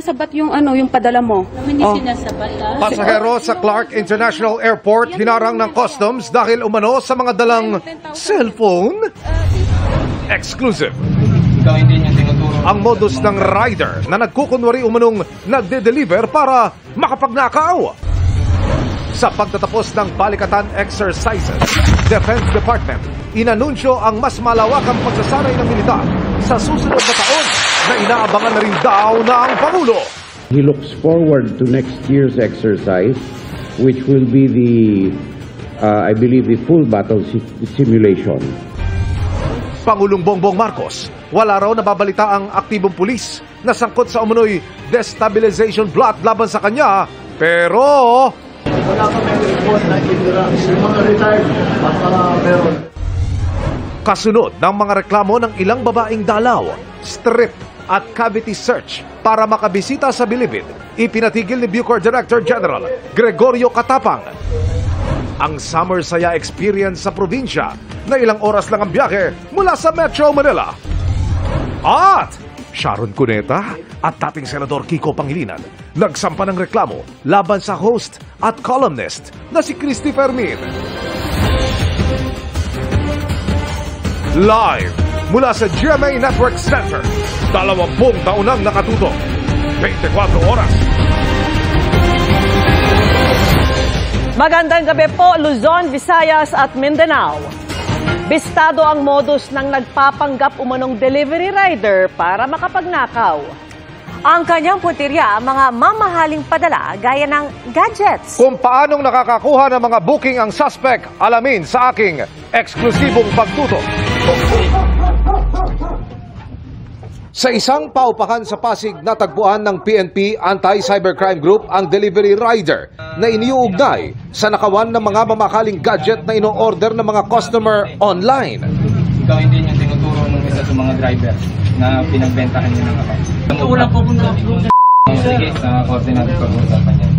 sinasabat yung yung padala mo. Hindi sinasabat ah. Pasahero sa Clark International Airport hinarang ng customs dahil umano sa mga dalang cellphone. Exclusive. Ikaw hindi niya tinuturo. Ang modus ng rider na nagkukunwari umanong nagde-deliver para makapagnakaw. Sa pagtatapos ng balikatan exercises, Defense Department inanunsyo ang mas malawakang pagsasanay ng militar sa susunod na taon na inaabangan na rin daw ng Pangulo. He looks forward to next year's exercise, which will be I believe, the full battle simulation. Pangulong Bongbong Marcos, wala raw nababalita ang aktibong pulis na sangkot sa umunoy destabilization plot laban sa kanya, pero wala kami report na ignorance. Yung mga retired, baka meron. kasunod ng mga reklamo ng ilang babaeng dalaw, strip at cavity search para makabisita sa Bilibid, ipinatigil ni Bucor Director General Gregorio Catapang ang Summer Saya Experience sa probinsya na ilang oras lang ang biyahe mula sa Metro Manila. At Sharon Cuneta at dating Senador Kiko Pangilinan nagsampa ng reklamo laban sa host at columnist na si Christy Fermin. Live mula sa GMA Network Center, 20 taon nang nakatutok, 24 oras. Magandang gabi po, Luzon, Visayas at Mindanao. Bistado ang modus ng nagpapanggap umanong delivery rider para makapagnakaw. Ang kanyang puntirya, mga mamahaling padala gaya ng gadgets. Kung paanong nakakakuha ng mga booking ang suspect, alamin sa aking eksklusibong pagtutok. Sa isang paupahan sa Pasig, natagpuan ng PNP Anti-Cybercrime Group ang delivery rider na iniuugnay sa nakawan ng mga mamakaling gadget na ino-order ng mga customer online. Ikaw hindi niya tinuturo ng isa sa mga driver na pinagbentahan niya ng account. Wala po kung sige, sa korte natin pag-uusapan yan.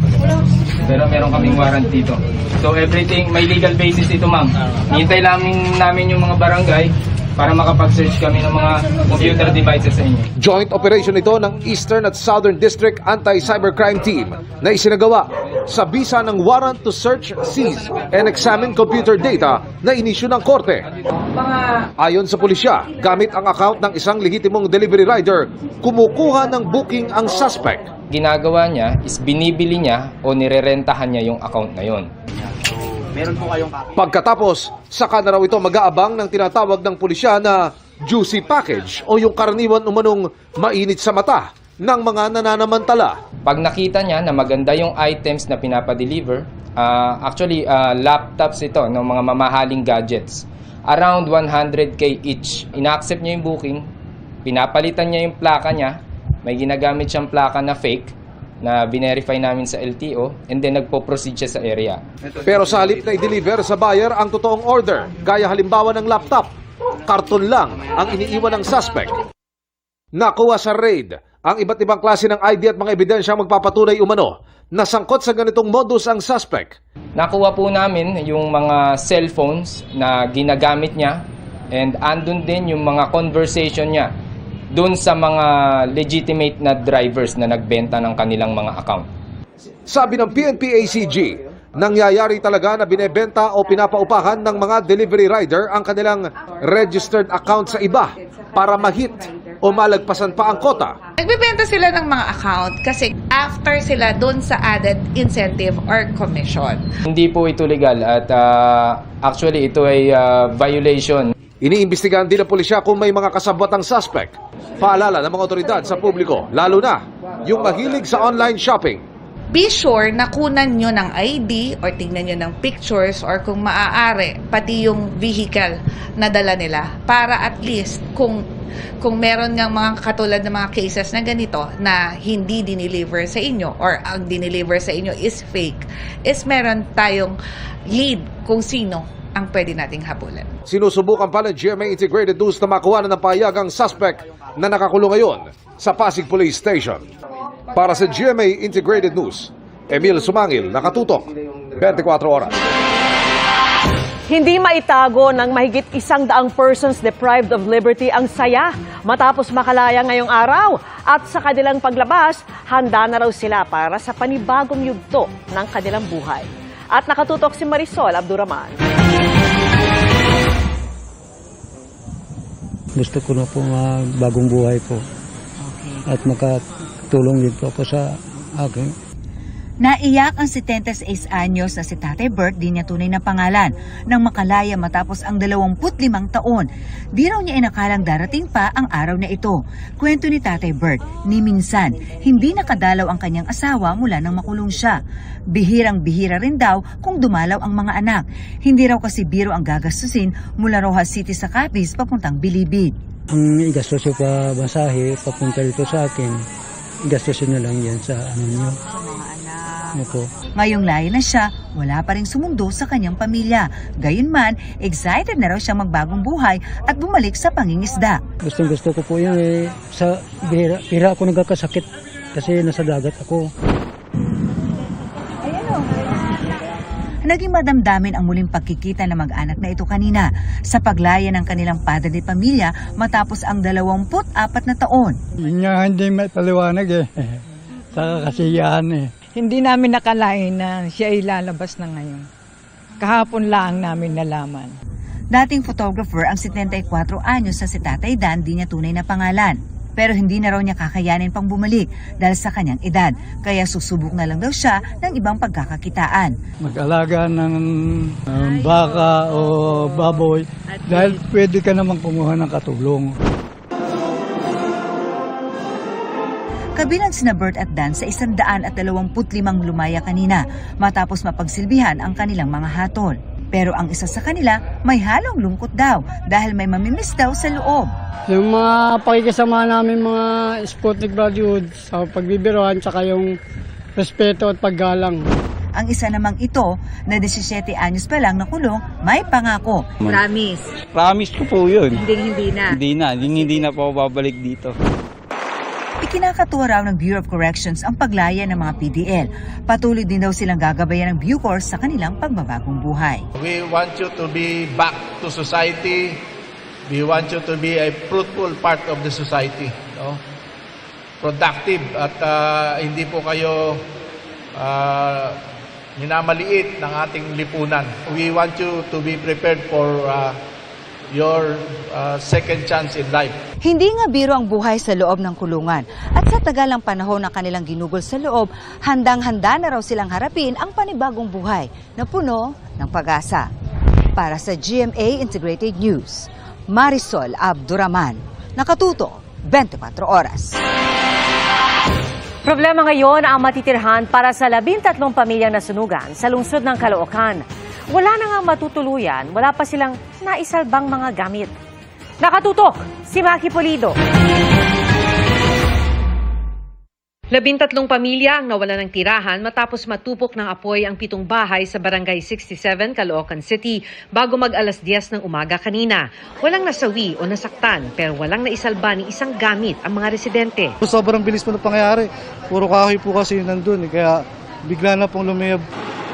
Pero meron kaming warrant dito. So everything, may legal basis ito ma'am. Hintay namin yung mga barangay para makapag-search kami ng mga computer devices sa inyo. Joint operation ito ng Eastern at Southern District Anti-Cybercrime Team na isinagawa sa bisa ng warrant to search, seize, and examine computer data na inisyu ng korte. Ayon sa pulisya, gamit ang account ng isang lehitimong delivery rider, kumukuha ng booking ang suspect. Ginagawa niya is binibili niya o nirerentahan niya yung account na yon. Pagkatapos, saka na raw ito mag-aabang ng tinatawag ng pulisya na juicy package o yung karaniwan umanong mainit sa mata ng mga nananamantala. Pag nakita niya na maganda yung items na pinapadeliver, actually laptops ito ng mga mamahaling gadgets. Around 100k each. Ina-accept niya yung booking, pinapalitan niya yung plaka niya, may ginagamit siyang plaka na fake, na binerify namin sa LTO, and then nagpo-proceed siya sa area. Pero sa halip na i-deliver sa buyer ang totoong order, gaya halimbawa ng laptop, karton lang ang iniiwan ng suspect. Nakuha sa raid ang iba't ibang klase ng ID at mga ebidensyang magpapatunay umano na sangkot sa ganitong modus ang suspect. Nakuha po namin yung mga cellphones na ginagamit niya, and andun din yung mga conversation niya doon sa mga legitimate na drivers na nagbenta ng kanilang mga account. Sabi ng PNP-ACG, nangyayari talaga na binebenta o pinapaupahan ng mga delivery rider ang kanilang registered account sa iba para ma-hit o malagpasan pa ang kota. Nagbibenta sila ng mga account kasi after sila doon sa added incentive or commission. Hindi po ito legal at actually ito ay violation. Iniimbestigahan din ng pulisya kung may mga kasabwat ang suspect. Paalala ng mga otoridad sa publiko, lalo na yung mahilig sa online shopping. Be sure na kunan nyo ng ID or tignan nyo ng pictures or kung maaari, pati yung vehicle na dala nila para at least kung meron ngang mga katulad ng mga cases na ganito na hindi dineliver sa inyo or ang dineliver sa inyo is fake, is meron tayong lead kung sino ang pwede nating habulan. Sinusubukan pa ng GMA Integrated News na makuha na ng pahayagang suspect na nakakulong ngayon sa Pasig Police Station. Para sa GMA Integrated News, Emil Sumangil, nakatutok, 24 oras. Hindi maitago ng mahigit 100 persons deprived of liberty ang saya matapos makalaya ngayong araw. At sa kanilang paglabas, handa na raw sila para sa panibagong yugto ng kanilang buhay. At nakatutok si Marisol Abduraman. Gusto ko na po bagong buhay po. At makatulong din po ako sa akin. Naiyak ang 76 anyos na si Tatay Bert, di niya tunay na pangalan, nang makalaya matapos ang 25 taon. Di raw niya inakalang darating pa ang araw na ito. Kwento ni Tatay Bert, ni minsan, hindi nakadalaw ang kanyang asawa mula nang makulong siya. Bihirang-bihira rin daw kung dumalaw ang mga anak. Hindi raw kasi biro ang gagastusin mula Rojas City sa Capiz papuntang Bilibid. Ang igastos ko pa basahe, papunta dito sa akin, igastosin na lang yan sa ano nyo. Opo. Ngayong laya na siya, wala pa rin sumundo sa kanyang pamilya. Gayunman, excited na raw siyang magbagong buhay at bumalik sa pangingisda. Gusto ko po yun sa bihira ako nagkakasakit kasi nasa dagat ako. Naging madamdamin ang muling pagkikita ng mag-anak na ito kanina sa paglaya ng kanilang padre at pamilya matapos ang 24 na taon. Yun nga hindi may paliwanag sa kasiyahan Hindi namin nakalain na siya ay lalabas na ngayon. Kahapon lang namin nalaman. Dating photographer ang 74 anyos na si Tatay Dan, di niya tunay na pangalan. Pero hindi na raw niya kakayanin pang bumalik dahil sa kanyang edad. Kaya susubok na lang daw siya ng ibang pagkakakitaan. Mag-alaga ng baka o baboy dahil pwede ka naman kumuha ng katulong. Kabilang sina Bert at Dan sa 125 lumaya kanina matapos mapagsilbihan ang kanilang mga hatol. Pero ang isa sa kanila may halong lungkot daw dahil may mamimiss daw sa loob. Yung mga pakikisama namin mga Sputnik Brotherhood sa pagbibiroan tsaka yung respeto at paggalang. Ang isa namang ito na 17 anyos pa lang nakulong may pangako. Promise. Promise ko po yun. Hindi na. Hindi na po ako babalik dito. Ikinakatuwa raw ng Bureau of Corrections ang paglaya ng mga PDL. Patuloy din daw silang gagabayan ng Bucor sa kanilang pagbabagong buhay. We want you to be back to society. We want you to be a fruitful part of the society. No? Productive at hindi po kayo minamaliit ng ating lipunan. We want you to be prepared for your second chance in life. Hindi nga biro ang buhay sa loob ng kulungan. At sa tagalang panahon na kanilang ginugol sa loob, handang-handa na raw silang harapin ang panibagong buhay na puno ng pag-asa. Para sa GMA Integrated News, Marisol Abduraman, nakatuto 24 oras. Problema ngayon ang matitirhan para sa 13 pamilyang nasunugan sa lungsod ng Caloocan. Wala na nga matutuluyan, wala pa silang naisalbang mga gamit. Nakatutok, si Maki Pulido. 13 pamilya ang nawalan ng tirahan matapos matupok ng apoy ang 7 bahay sa Barangay 67, Caloocan City bago mag-alas 10 ng umaga kanina. Walang nasawi o nasaktan pero walang naisalba ni isang gamit ang mga residente. Sobrang bilis po ng pangyayari. Puro kahoy po kasi nandun kaya bigla na pong lumiyab.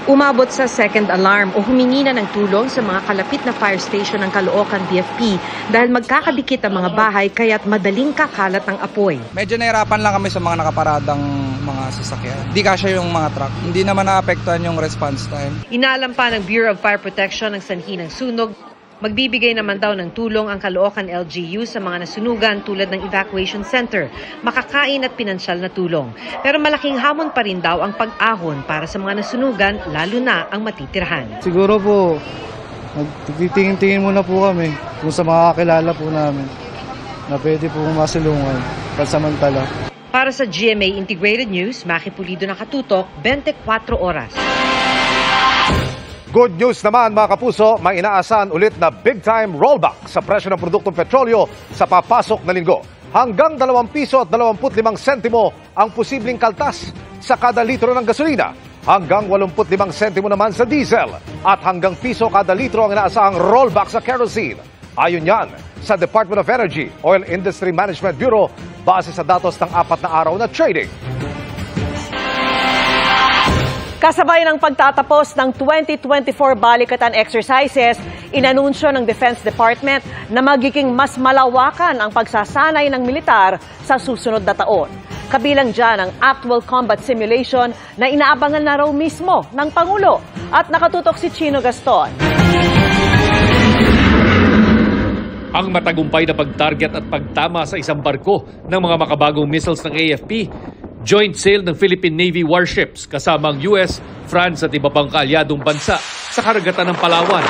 Umabot sa second alarm o humingi na ng tulong sa mga kalapit na fire station ng Caloocan BFP dahil magkakadikit ang mga bahay kaya't madaling kakalat ng apoy. Medyo nahirapan lang kami sa mga nakaparadang mga sasakyan. Hindi kasya yung mga truck. Hindi naman naapektuhan yung response time. Inaalam pa ng Bureau of Fire Protection ang sanhi ng sunog. Magbibigay naman daw ng tulong ang Caloocan LGU sa mga nasunugan tulad ng evacuation center, makakain at pinansyal na tulong. Pero malaking hamon pa rin daw ang pag-ahon para sa mga nasunugan, lalo na ang matitirhan. Siguro po, titingin muna po kami kung sa mga kakilala po namin na pwede po masulungan pansamantala. Para sa GMA Integrated News, Maki Pulido, nakatutok 24 oras. Good news naman mga kapuso, may inaasahan ulit na big-time rollback sa presyo ng produktong petrolyo sa papasok na linggo. Hanggang 2 piso at 25 sentimo ang posibleng kaltas sa kada litro ng gasolina. Hanggang 85 sentimo naman sa diesel. At hanggang piso kada litro ang inaasahang rollback sa kerosene. Ayon yan sa Department of Energy, Oil Industry Management Bureau base sa datos ng 4 na araw na trading. Kasabay ng pagtatapos ng 2024 balikatan exercises, inanunsyo ng Defense Department na magiging mas malawakan ang pagsasanay ng militar sa susunod na taon. Kabilang dyan ang actual combat simulation na inaabangan na raw mismo ng Pangulo. At nakatutok si Chino Gaston. Ang matagumpay na pag-target at pagtama sa isang barko ng mga makabagong missiles ng AFP, joint sail ng Philippine Navy warships kasama ang US, France at iba pang kaalyadong bansa sa karagatan ng Palawan.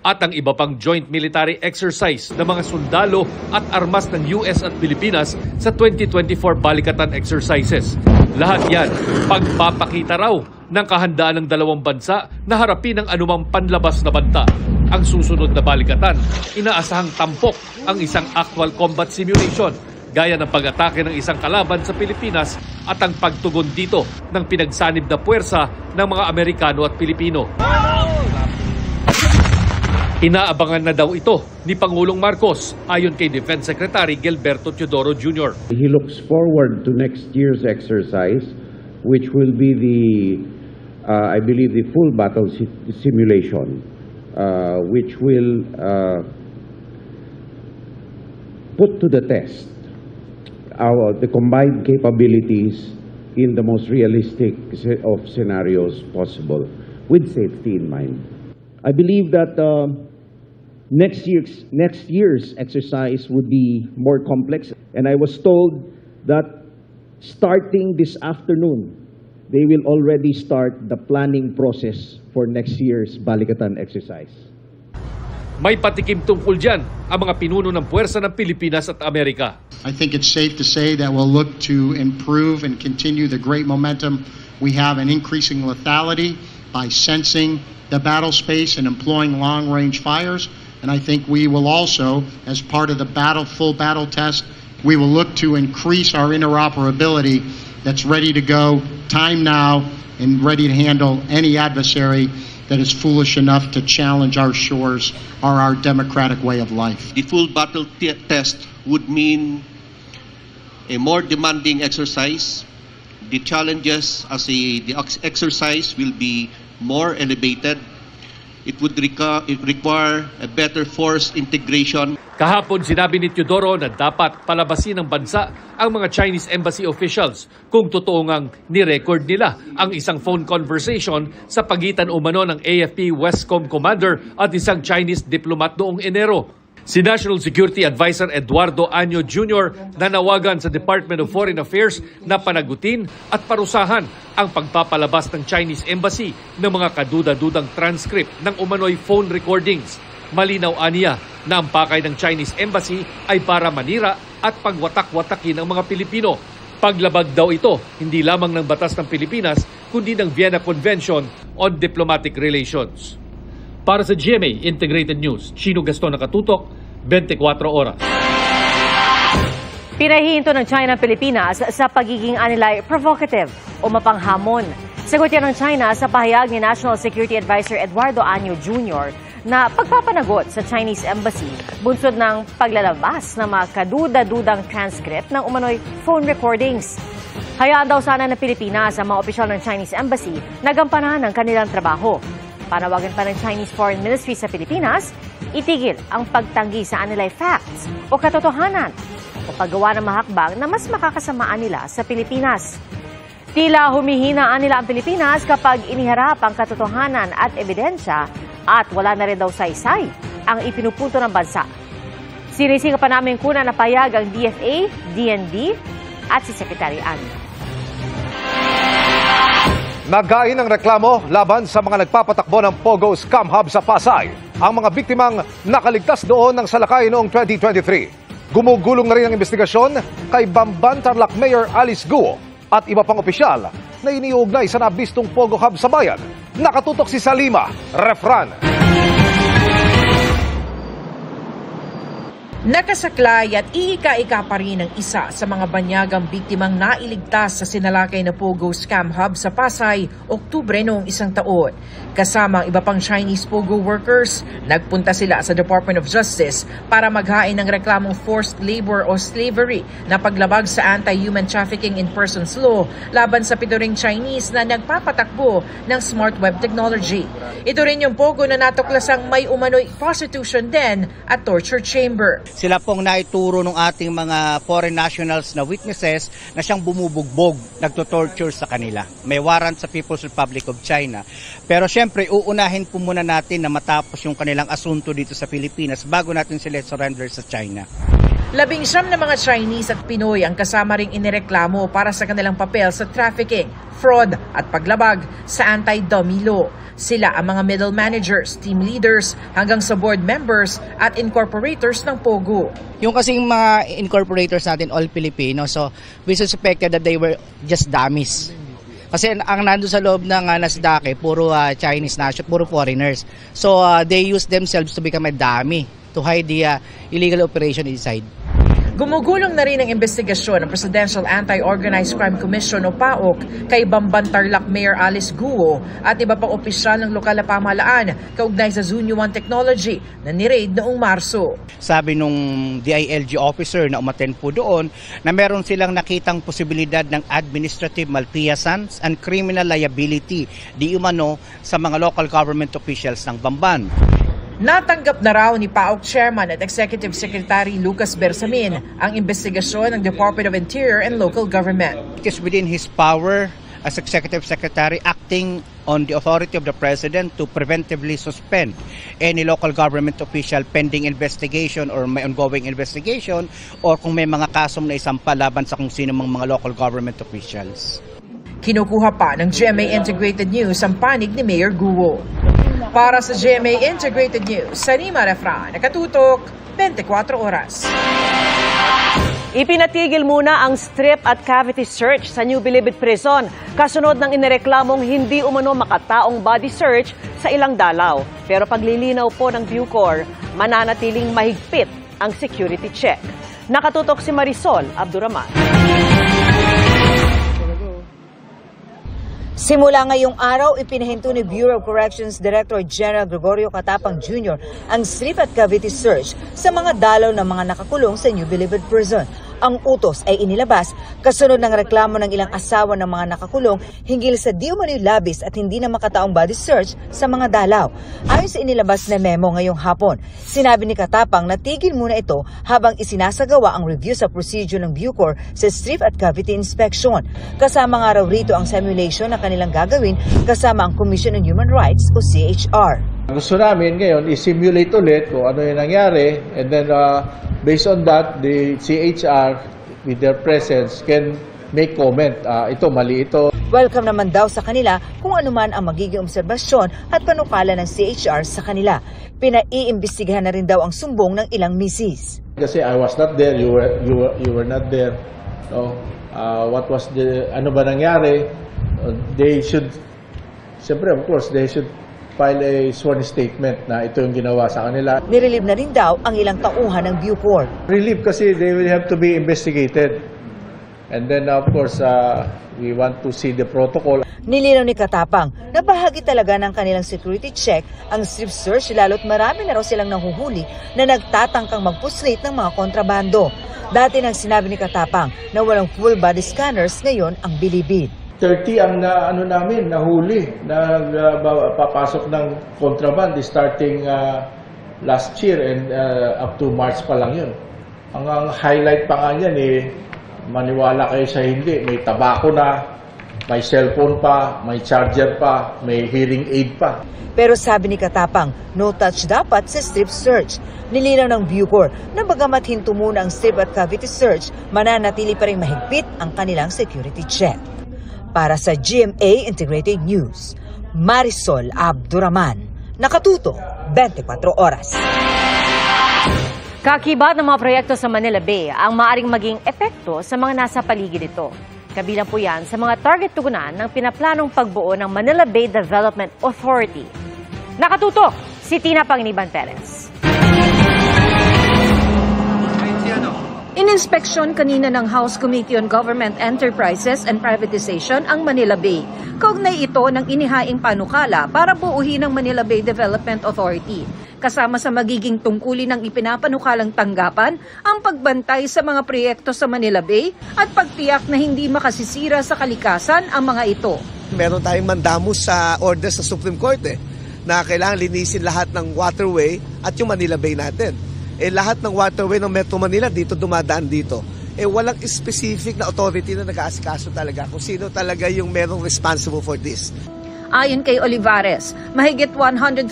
At ang iba pang joint military exercise ng mga sundalo at armas ng US at Pilipinas sa 2024 balikatan exercises. Lahat yan, pagpapakita raw ng kahandaan ng dalawang bansa na harapin ang anumang panlabas na banta. Ang susunod na balikatan, inaasahang tampok ang isang actual combat simulation, gaya ng pag-atake ng isang kalaban sa Pilipinas at ang pagtugon dito ng pinagsanib na puwersa ng mga Amerikano at Pilipino. Inaabangan na daw ito ni Pangulong Marcos ayon kay Defense Secretary Gilberto Teodoro Jr. He looks forward to next year's exercise, which will be I believe, the full battle simulation, which will put to the test the combined capabilities in the most realistic of scenarios possible, with safety in mind. I believe that next year's exercise would be more complex, and I was told that starting this afternoon, they will already start the planning process for next year's Balikatan exercise. May patikim tungkol dyan ang mga pinuno ng puwersa ng Pilipinas at Amerika. I think it's safe to say that we'll look to improve and continue the great momentum we have in increasing lethality by sensing the battle space and employing long-range fires. And I think we will also, as part of the full battle test, we will look to increase our interoperability that's ready to go, time now, and ready to handle any adversary that is foolish enough to challenge our shores or our democratic way of life. The full battle test would mean a more demanding exercise. The challenges as the exercise will be more elevated. It would require a better force integration. Kahapon sinabi ni Teodoro na dapat palabasin ng bansa ang mga Chinese embassy officials kung totoo ngang ni-record nila ang isang phone conversation sa pagitan umano ng AFP Westcom commander at isang Chinese diplomat noong Enero. Si National Security Advisor Eduardo Año Jr. nanawagan sa Department of Foreign Affairs na panagutin at parusahan ang pagpapalabas ng Chinese Embassy ng mga kaduda-dudang transcript ng umano'y phone recordings. Malinaw aniya na ang pakay ng Chinese Embassy ay para manira at pagwatak-watakin ang mga Pilipino. Paglabag daw ito hindi lamang ng batas ng Pilipinas kundi ng Vienna Convention on Diplomatic Relations. Para sa GMA Integrated News, Chino Gaston nakatutok, 24 oras. Pinahihinto ng China Pilipinas sa pagiging anilay provocative o mapanghamon. Sagot yan ng China sa pahayag ni National Security Advisor Eduardo Año Jr. na pagpapanagot sa Chinese Embassy bunsod ng paglalabas ng mga kaduda-dudang transcript ng umano'y phone recordings. Hayaan daw sana ng Pilipinas ang mga opisyal ng Chinese Embassy na gampanan ang kanilang trabaho. Panawagan pa ng Chinese Foreign Ministry sa Pilipinas, itigil ang pagtanggi sa anilay facts o katotohanan o paggawa ng mahakbang na mas makakasamaan nila sa Pilipinas. Tila humihinaan nila ang Pilipinas kapag iniharap ang katotohanan at ebidensya at wala na rin daw saysay ang ipinupunto ng bansa. Sinisika pa namin kuna na payag ang DFA, DND at si Secretary Anne. Nagain ang reklamo laban sa mga nagpapatakbo ng Pogo Scam Hub sa Pasay. Ang mga biktimang nakaligtas doon ng salakay noong 2023. Gumugulong na rin ang investigasyon kay Bamban Tarlac Mayor Alice Guo at iba pang opisyal na iniugnay sa nabistong Pogo Hub sa bayan. Nakatutok si Salima Refran. Nakasaklay at iika-ika pa rin ang isa sa mga banyagang biktimang nailigtas sa sinalakay na Pogo Scam Hub sa Pasay, Oktubre noong isang taon. Kasama ang iba pang Chinese Pogo workers, nagpunta sila sa Department of Justice para maghain ng reklamong forced labor o slavery na paglabag sa Anti-Human Trafficking in Persons Law laban sa pituring Chinese na nagpapatakbo ng smart web technology. Ito rin yung Pogo na natuklasang may umano'y prostitution den at torture chamber. Sila pong naituro ng ating mga foreign nationals na witnesses na siyang bumubugbog, nagtutorture sa kanila. May warrant sa People's Republic of China. Pero syempre, uunahin po muna natin na matapos yung kanilang asunto dito sa Pilipinas bago natin sila surrender sa China. 19 na mga Chinese at Pinoy ang kasama ring inireklamo para sa kanilang papel sa trafficking, fraud at paglabag sa anti-dummy law. Sila ang mga middle managers, team leaders, hanggang sa board members at incorporators ng Pogo. Yung kasing mga incorporators natin, all Filipino, so we suspected that they were just dummies. Kasi ang nandun sa loob ng Nasdaq, puro Chinese national, puro foreigners. So they use themselves to become a dummy to hide the illegal operation inside. Gumugulong na rin ang investigasyon ng Presidential Anti-Organized Crime Commission o PAOC kay Bamban Tarlac Mayor Alice Guo at iba pang opisyal ng lokal na pamahalaan kaugnay sa Zunyo 1 Technology na ni-raid noong Marso. Sabi nung DILG officer na umattend po doon na meron silang nakitang posibilidad ng administrative malfeasance and criminal liability di umano sa mga local government officials ng Bamban. Natanggap na raw ni PAOC Chairman at Executive Secretary Lucas Bersamin ang investigasyon ng Department of Interior and Local Government. It is within his power as Executive Secretary acting on the authority of the President to preventively suspend any local government official pending investigation or may ongoing investigation or kung may mga kasong na isampa laban sa kung sino mga local government officials. Kinukuha pa ng GMA Integrated News ang panig ni Mayor Guo. Para sa GMA Integrated News, Sanima Refran, nakatutok 24 oras. Ipinatigil muna ang strip at cavity search sa New Bilibid Prison kasunod ng inireklamong hindi umano makataong body search sa ilang dalaw. Pero paglilinaw po ng Bucor, mananatiling mahigpit ang security check. Nakatutok si Marisol Abduraman. Simula ngayong araw, ipinahinto ni Bureau of Corrections Director General Gregorio Catapang Jr. ang strip at cavity search sa mga dalaw ng mga nakakulong sa New Bilibid Prison. Ang utos ay inilabas kasunod ng reklamo ng ilang asawa ng mga nakakulong hinggil sa di umano'y labis at hindi na makataong body search sa mga dalaw. Ayon sa inilabas na memo ngayong hapon, sinabi ni Katapang na tigil muna ito habang isinasagawa ang review sa procedure ng Bucor sa strip at cavity inspection. Kasama nga raw rito ang simulation na kanilang gagawin kasama ang Commission on Human Rights o CHR. Gusto namin ngayon i-simulate ulit kung ano yung nangyari and then based on that, the CHR with their presence can make comment. Ito, mali ito. Welcome naman daw sa kanila kung anuman ang magiging obserbasyon at panukala ng CHR sa kanila. Pinaiimbestigahan na rin daw ang sumbong ng ilang misis. Kasi I was not there, you were not there. So, what was ano ba nangyari? They should, siyempre of course, they should file a sworn statement na ito yung ginawa sa kanila. Nirelieve na rin daw ang ilang tauhan ng Bucor. Relieve kasi they will have to be investigated. And then of course, we want to see the protocol. Nilinaw ni Katapang na bahagi talaga ng kanilang security check ang strip search lalo't marami na raw silang nahuhuli na nagtatangkang magpuslit ng mga kontrabando. Dati nang sinabi ni Katapang na walang full body scanners ngayon ang Bilibid. 30 ang namin nahuli na papasok ng contraband starting last year and up to March pa lang yun. Ang highlight pa nga niyan maniwala kayo sa hindi, may tabako na, may cellphone pa, may charger pa, may hearing aid pa. Pero sabi ni Katapang, no touch dapat sa strip search. Nilinaw ng Bucor na bagamat hinto muna ang strip at cavity search, mananatili pa rin mahigpit ang kanilang security check. Para sa GMA Integrated News, Marisol Abduraman, nakatuto 24 oras. Kakibat ng mga proyekto sa Manila Bay ang maaring maging epekto sa mga nasa paligid nito. Kabilang po yan sa mga target tugunan ng pinaplanong pagbuo ng Manila Bay Development Authority. Nakatutok si Tina Panginiban Perez. Ininspeksyon kanina ng House Committee on Government Enterprises and Privatization ang Manila Bay. Kaugnay ito ng inihaing panukala para buuhin ang Manila Bay Development Authority. Kasama sa magiging tungkulin ng ipinapanukalang tanggapan ang pagbantay sa mga proyekto sa Manila Bay at pagtiyak na hindi makasisira sa kalikasan ang mga ito. Meron tayong mandamus sa order sa Supreme Court na kailangan linisin lahat ng waterway at yung Manila Bay natin. Lahat ng waterway ng Metro Manila dito dumadaan dito. Walang specific na authority na nag-aasikaso talaga kung sino talaga yung merong responsible for this. Ayon kay Olivares, mahigit 140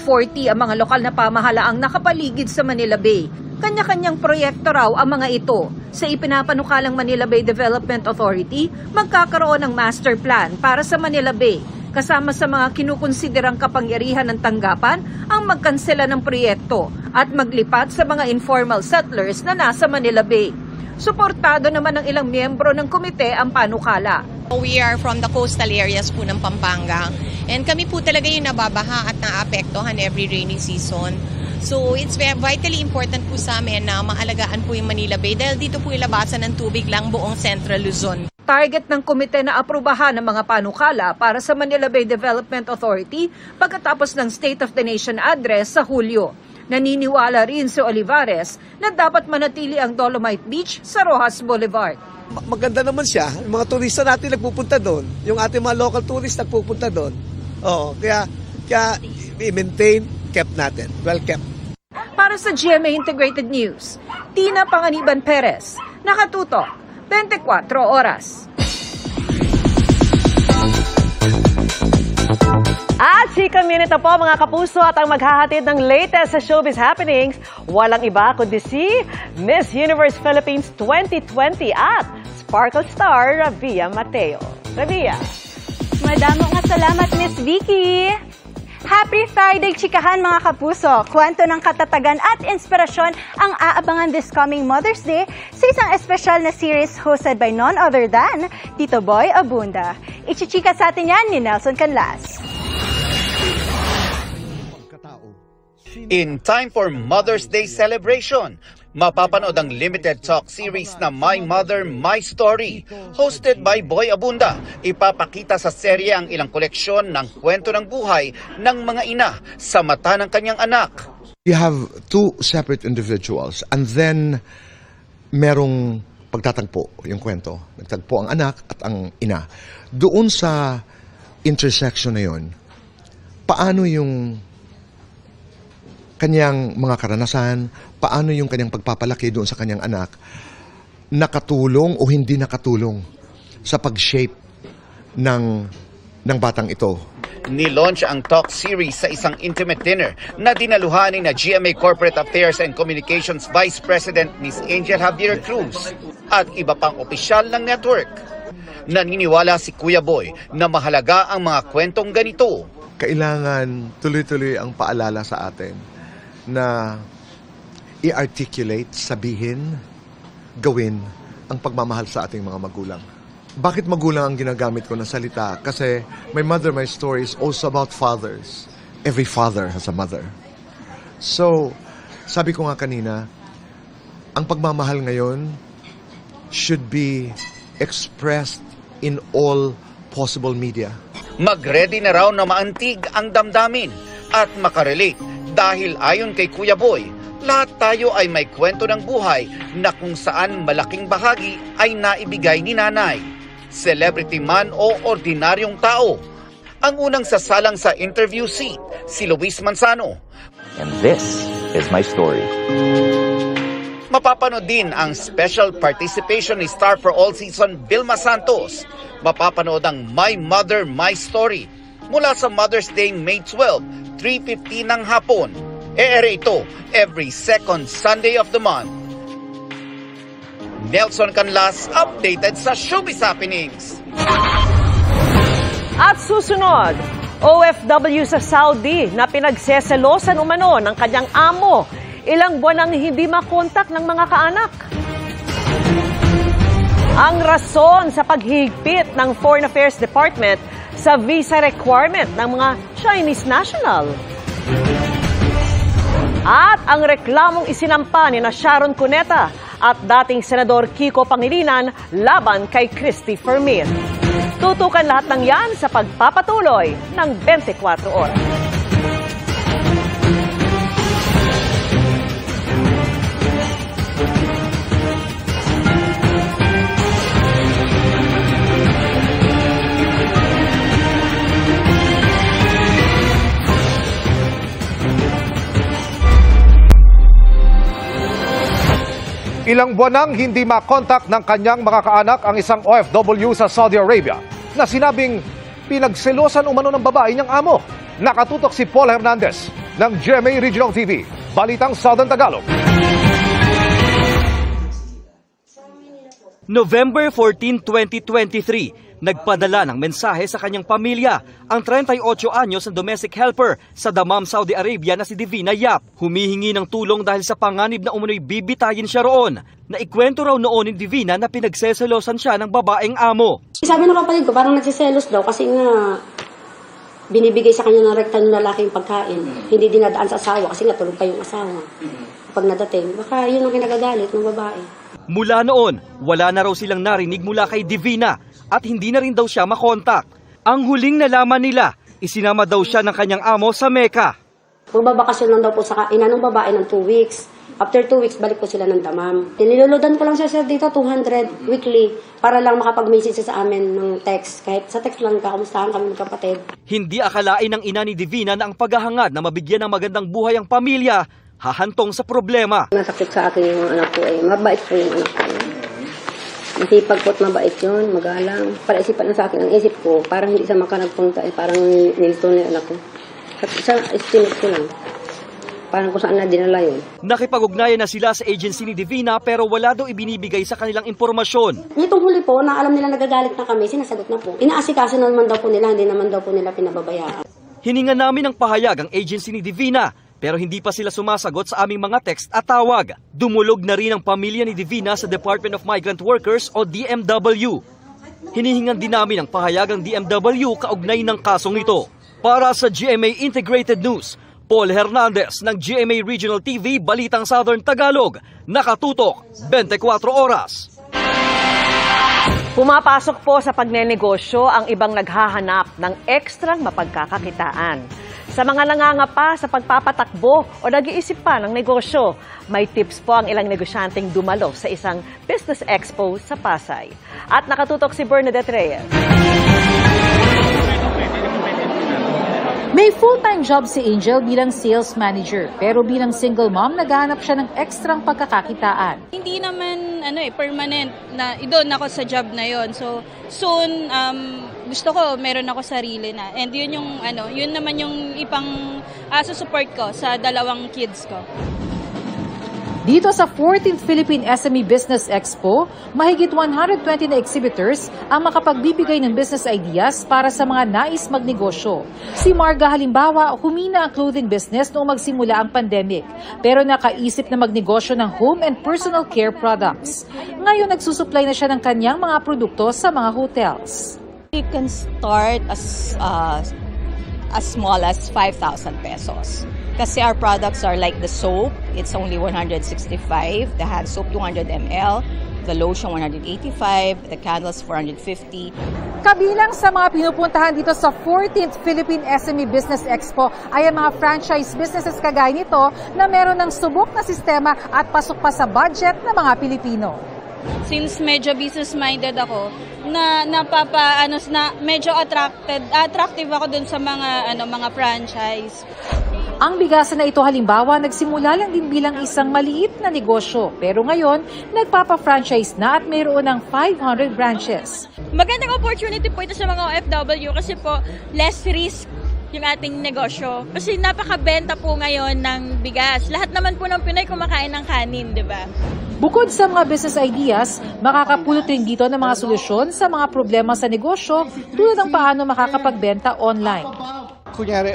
ang mga lokal na pamahalaang nakapaligid sa Manila Bay. Kanya-kanyang proyekto raw ang mga ito. Sa ipinapanukalang Manila Bay Development Authority, magkakaroon ng master plan para sa Manila Bay. Kasama sa mga kinukonsiderang kapangyarihan ng tanggapan ang magkansela ng proyekto at maglipat sa mga informal settlers na nasa Manila Bay. Suportado naman ng ilang miyembro ng komite ang panukala. We are from the coastal areas po ng Pampanga and kami po talaga yung nababaha at naapektuhan every rainy season. So it's vitally important po sa amin na maalagaan po yung Manila Bay dahil dito po ilabasan ng tubig lang buong Central Luzon. Target ng komite na aprubahan ng mga panukala para sa Manila Bay Development Authority pagkatapos ng State of the Nation Address sa Hulyo. Naniniwala rin si Olivares na dapat manatili ang Dolomite Beach sa Rojas Boulevard. Maganda naman siya. Yung mga turista natin nagpupunta doon. Yung ating mga local tourists nagpupunta doon. Kaya i-maintain, kept natin. Well kept. Para sa GMA Integrated News, Tina Panganiban Perez, nakatutok. 24 oras. At chika minute na po mga kapuso at ang maghahatid ng latest sa showbiz happenings, walang iba kundi si Miss Universe Philippines 2020 at Sparkle Star Ravia Mateo. Ravia. Madamo nga salamat Miss Vicky. Happy Friday, chikahan mga kapuso! Kwento ng katatagan at inspirasyon ang aabangan this coming Mother's Day sa isang espesyal na series hosted by none other than Tito Boy Abunda. Ichichika sa atin yan ni Nelson Canlas. In time for Mother's Day celebration, mapapanood ang limited talk series na My Mother, My Story. Hosted by Boy Abunda, ipapakita sa serye ang ilang koleksyon ng kwento ng buhay ng mga ina sa mata ng kanyang anak. You have two separate individuals and then merong pagtatagpo yung kwento. Nagtagpo ang anak at ang ina. Doon sa intersection na yun, paano yung kanyang mga karanasan, paano yung kanyang pagpapalaki doon sa kanyang anak, nakatulong o hindi nakatulong sa pag-shape ng batang ito. Ni-launch ang talk series sa isang intimate dinner na dinaluhanin na GMA Corporate Affairs and Communications Vice President Ms. Angel Javier Cruz at iba pang opisyal ng network. Naniniwala si Kuya Boy na mahalaga ang mga kwentong ganito. Kailangan tuloy-tuloy ang paalala sa atin na i-articulate, sabihin, gawin ang pagmamahal sa ating mga magulang. Bakit magulang ang ginagamit ko na salita? Kasi My Mother, My Story is also about fathers. Every father has a mother. So, sabi ko nga kanina, ang pagmamahal ngayon should be expressed in all possible media. Mag-ready na raw na maantig ang damdamin at makarelate dahil ayon kay Kuya Boy, lahat tayo ay may kwento ng buhay na kung saan malaking bahagi ay naibigay ni nanay. Celebrity man o ordinaryong tao. Ang unang sasalang sa interview seat, si Luis Manzano. And this is my story. Mapapanood din ang special participation ni Star for All Season Vilma Santos. Mapapanood ang My Mother, My Story mula sa Mother's Day, May 12, 3:15 ng hapon. E-ere ito every second Sunday of the month. Nelson Canlas, updated sa Showbiz Happenings. At susunod, OFW sa Saudi na pinagseselosan umano ng kanyang amo. Ilang buwan nang hindi makontak ng mga kaanak. Ang rason sa paghigpit ng Foreign Affairs Department sa visa requirement ng mga Chinese national. At ang reklamong isinampa ni na Sharon Cuneta at dating Senador Kiko Pangilinan laban kay Christy Fermin. Tutukan lahat ng yan sa pagpapatuloy ng 24 oras. Ilang buwan nang hindi makontak ng kanyang mga kaanak ang isang OFW sa Saudi Arabia na sinabing pinagselosan umano ng babae niyang amo. Nakatutok si Paul Hernandez ng GMA Regional TV, Balitang Southern Tagalog. November 14, 2023, nagpadala ng mensahe sa kanyang pamilya ang 38 anyos na domestic helper sa Dammam, Saudi Arabia na si Divina Yap. Humihingi ng tulong dahil sa panganib na umunoy bibitayin siya roon. Naikwento raw noon ni Divina na pinagseselosan siya ng babaeng amo. Sabi ng kapatid ko, parang nagsiselos daw kasi nga binibigay sa kanya ng rekta ng lalaking pagkain. Hindi dinadaan sa asawa kasi nga tulog pa yung asawa. Pag nadating, baka yun ang kinagagalit ng babae. Mula noon, wala na raw silang narinig mula kay Divina at hindi na rin daw siya makontak. Ang huling nalaman nila, isinama daw siya ng kanyang amo sa Mecca. Magbabakasyon lang daw po sa ina ng babae ng 2 weeks. After 2 weeks, balik po sila ng Dammam. Nilolodan ko lang siya dito, 200 weekly, para lang makapag-message sa amin ng text. Kahit sa text lang, kakamustahan kami ng kapatid. Hindi akalain ng ina ni Divina na ang paghahangad na mabigyan ng magandang buhay ang pamilya, hahantong sa problema. Masakit sa akin yung anak ko mabait po yung anak ko. Masipag po at mabait yun, magalang. Para isipan na sa akin ang isip ko, parang hindi siya makanagpunta, parang nilito na yung anak ko. Sa estimate ko lang. Parang kung saan na dinala yun. Nakipag-ugnayan na sila sa agency ni Divina pero wala daw ibinibigay sa kanilang impormasyon. Nitong huli po, na alam nila nagagalit na kami, sinasagot na po. Inaasikaso naman daw po nila, hindi naman daw po nila pinababayaan. Hininga namin ng pahayag ang agency ni Divina pero hindi pa sila sumasagot sa aming mga text at tawag. Dumulog na rin ang pamilya ni Divina sa Department of Migrant Workers o DMW. Hinihingan din namin ang pahayag ng DMW kaugnay ng kasong ito. Para sa GMA Integrated News, Paul Hernandez ng GMA Regional TV, Balitang Southern Tagalog, nakatutok 24 oras. Pumapasok po sa pagnenegosyo ang ibang naghahanap ng ekstrang mapagkakakitaan. Sa mga nangangapa sa pagpapatakbo o nag-iisip pa ng negosyo, may tips po ang ilang negosyanteng dumalo sa isang business expo sa Pasay. At nakatutok si Bernadette Reyes. May full-time job si Angel bilang sales manager, pero bilang single mom, naghahanap siya ng ekstrang pagkakakitaan. Hindi naman permanent na doon ako sa job na yon. So soon gusto ko meron ako sarili na. And yun yung yun naman yung ipang support ko sa 2 kids ko. Dito sa 14th Philippine SME Business Expo, mahigit 120 na exhibitors ang makapagbibigay ng business ideas para sa mga nais magnegosyo. Si Marga halimbawa, humina ang clothing business noong magsimula ang pandemic, pero nakaisip na magnegosyo ng home and personal care products. Ngayon nagsusupply na siya ng kanyang mga produkto sa mga hotels. You can start as small as 5,000 pesos. Kasi our products are like the soap, it's only 165, the hand soap 200 ml, the lotion 185, the candles 450. Kabilang sa mga pinupuntahan dito sa 14th Philippine SME Business Expo ay ang mga franchise businesses kagaya nito na meron ng subok na sistema at pasok pa sa budget ng mga Pilipino. Since medyo business-minded ako, medyo attractive ako dun sa mga franchise. Ang bigasan na ito halimbawa, nagsimula lang din bilang isang maliit na negosyo. Pero ngayon, nagpapa-franchise na at mayroon ng 500 branches. Magandang opportunity po ito sa mga OFW kasi po less risk yung ating negosyo. Kasi napakabenta po ngayon ng bigas. Lahat naman po ng Pinoy kumakain ng kanin, di ba? Bukod sa mga business ideas, makakapulot rin dito ng mga solusyon sa mga problema sa negosyo tulad ng paano makakapagbenta online. Kunyari,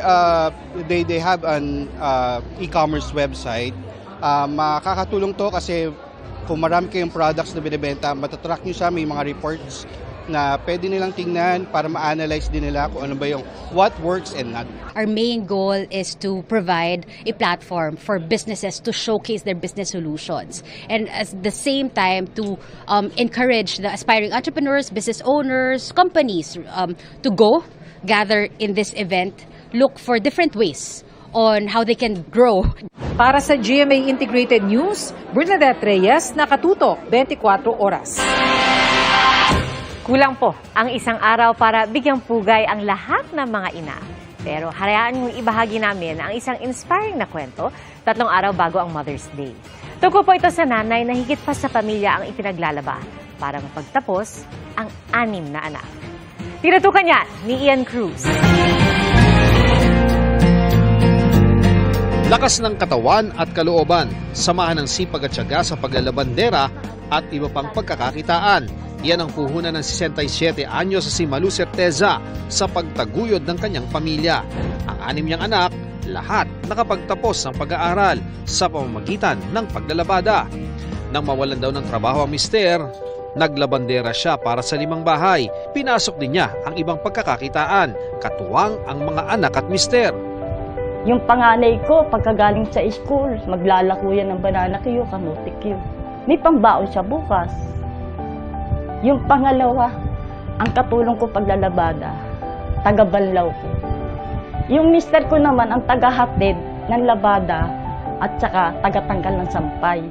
they have an e-commerce website. Makakatulong to kasi kung marami kayong products na binibenta, matatrack nyo siya, may mga reports na pwede nilang tingnan para ma-analyze din nila kung ano ba yung what works and not. Our main goal is to provide a platform for businesses to showcase their business solutions, and at the same time to encourage the aspiring entrepreneurs, business owners, companies to gather in this event, look for different ways on how they can grow. Para sa GMA Integrated News, Bernadette Reyes, Nakatutok, 24 Oras. Kulang po ang isang araw para bigyang pugay ang lahat ng mga ina. Pero hayaan niyong ibahagi namin ang isang inspiring na kwento 3 araw bago ang Mother's Day. Tungkol po ito sa nanay na higit pa sa pamilya ang ipinaglalaba para mapagtapos ang 6 na anak. Tinutukan niya ni Ian Cruz. Lakas ng katawan at kalooban, samahan ng sipag at tiyaga sa paglalabandera at iba pang pagkakakitaan. Yan ang puhunan ng 67 anyos sa si Malu Certeza sa pagtaguyod ng kanyang pamilya. Ang 6 niyang anak, lahat nakapagtapos ng pag-aaral sa pamamagitan ng paglalabada. Nang mawalan daw ng trabaho ang mister, naglabandera siya para sa 5 bahay. Pinasok din niya ang ibang pagkakakitaan, katuwang ang mga anak at mister. Yung panganay ko, pagkagaling sa school, maglalako yan ng banana kiyo, kamote kiyo. May pambaon siya bukas. Yung pangalawa, ang katulong ko paglalabada, taga-Banlaw ko. Yung mister ko naman, ang taga-hatid ng labada at saka taga-tanggal ng sampay.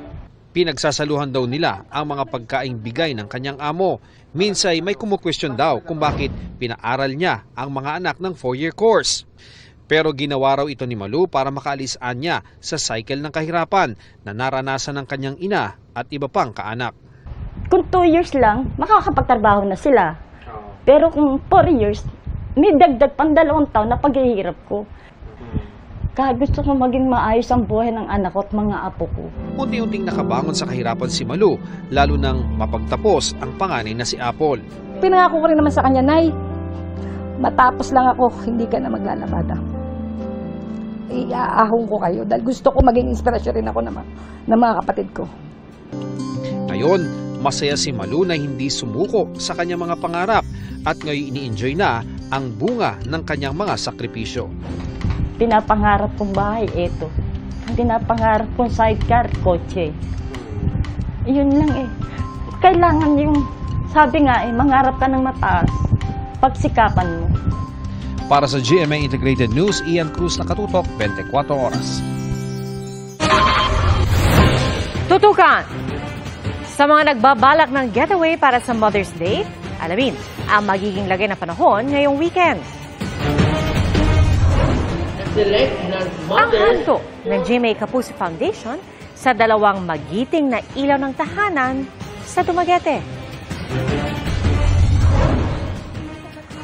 Pinagsasaluhan daw nila ang mga pagkaing bigay ng kanyang amo. Minsay may kumukwestiyon daw kung bakit pinaaral niya ang mga anak ng 4-year course. Pero ginawa raw ito ni Malu para makaalis-an niya sa cycle ng kahirapan na naranasan ng kanyang ina at iba pang kaanak. Kung 2 years lang, makakapagtrabaho na sila. Pero kung 4 years, may dagdag pang 2 taon na paghihirap ko. Kaya gusto ko maging maayos ang buhay ng anak ko at mga apo ko. Unti-unting nakabangon sa kahirapan si Malu, lalo nang mapagtapos ang panganay na si Apple. Pinangako ko rin naman sa kanya, Nay, matapos lang ako, hindi ka na maglalabada. Iaahong ko kayo dahil gusto ko maging inspirasyon rin ako ng mga kapatid ko. Ngayon, masaya si Malu na hindi sumuko sa kanyang mga pangarap at ngayon ini-enjoy na ang bunga ng kanyang mga sakripisyo. Pinapangarap kong bahay, eto. Ang pinapangarap kong sidecar, kotse. Yun lang eh. Kailangan yung, sabi nga eh, mangarap ka ng mataas. Pagsikapan mo. Para sa GMA Integrated News, Ian Cruz, Nakatutok, 24 Oras. Tutukan! Sa mga nagbabalak ng getaway para sa Mother's Day, alamin ang magiging lagay ng panahon ngayong weekend. Ang handog ng GMA Kapuso Foundation sa 2 magiting na ilaw ng tahanan sa Dumaguete.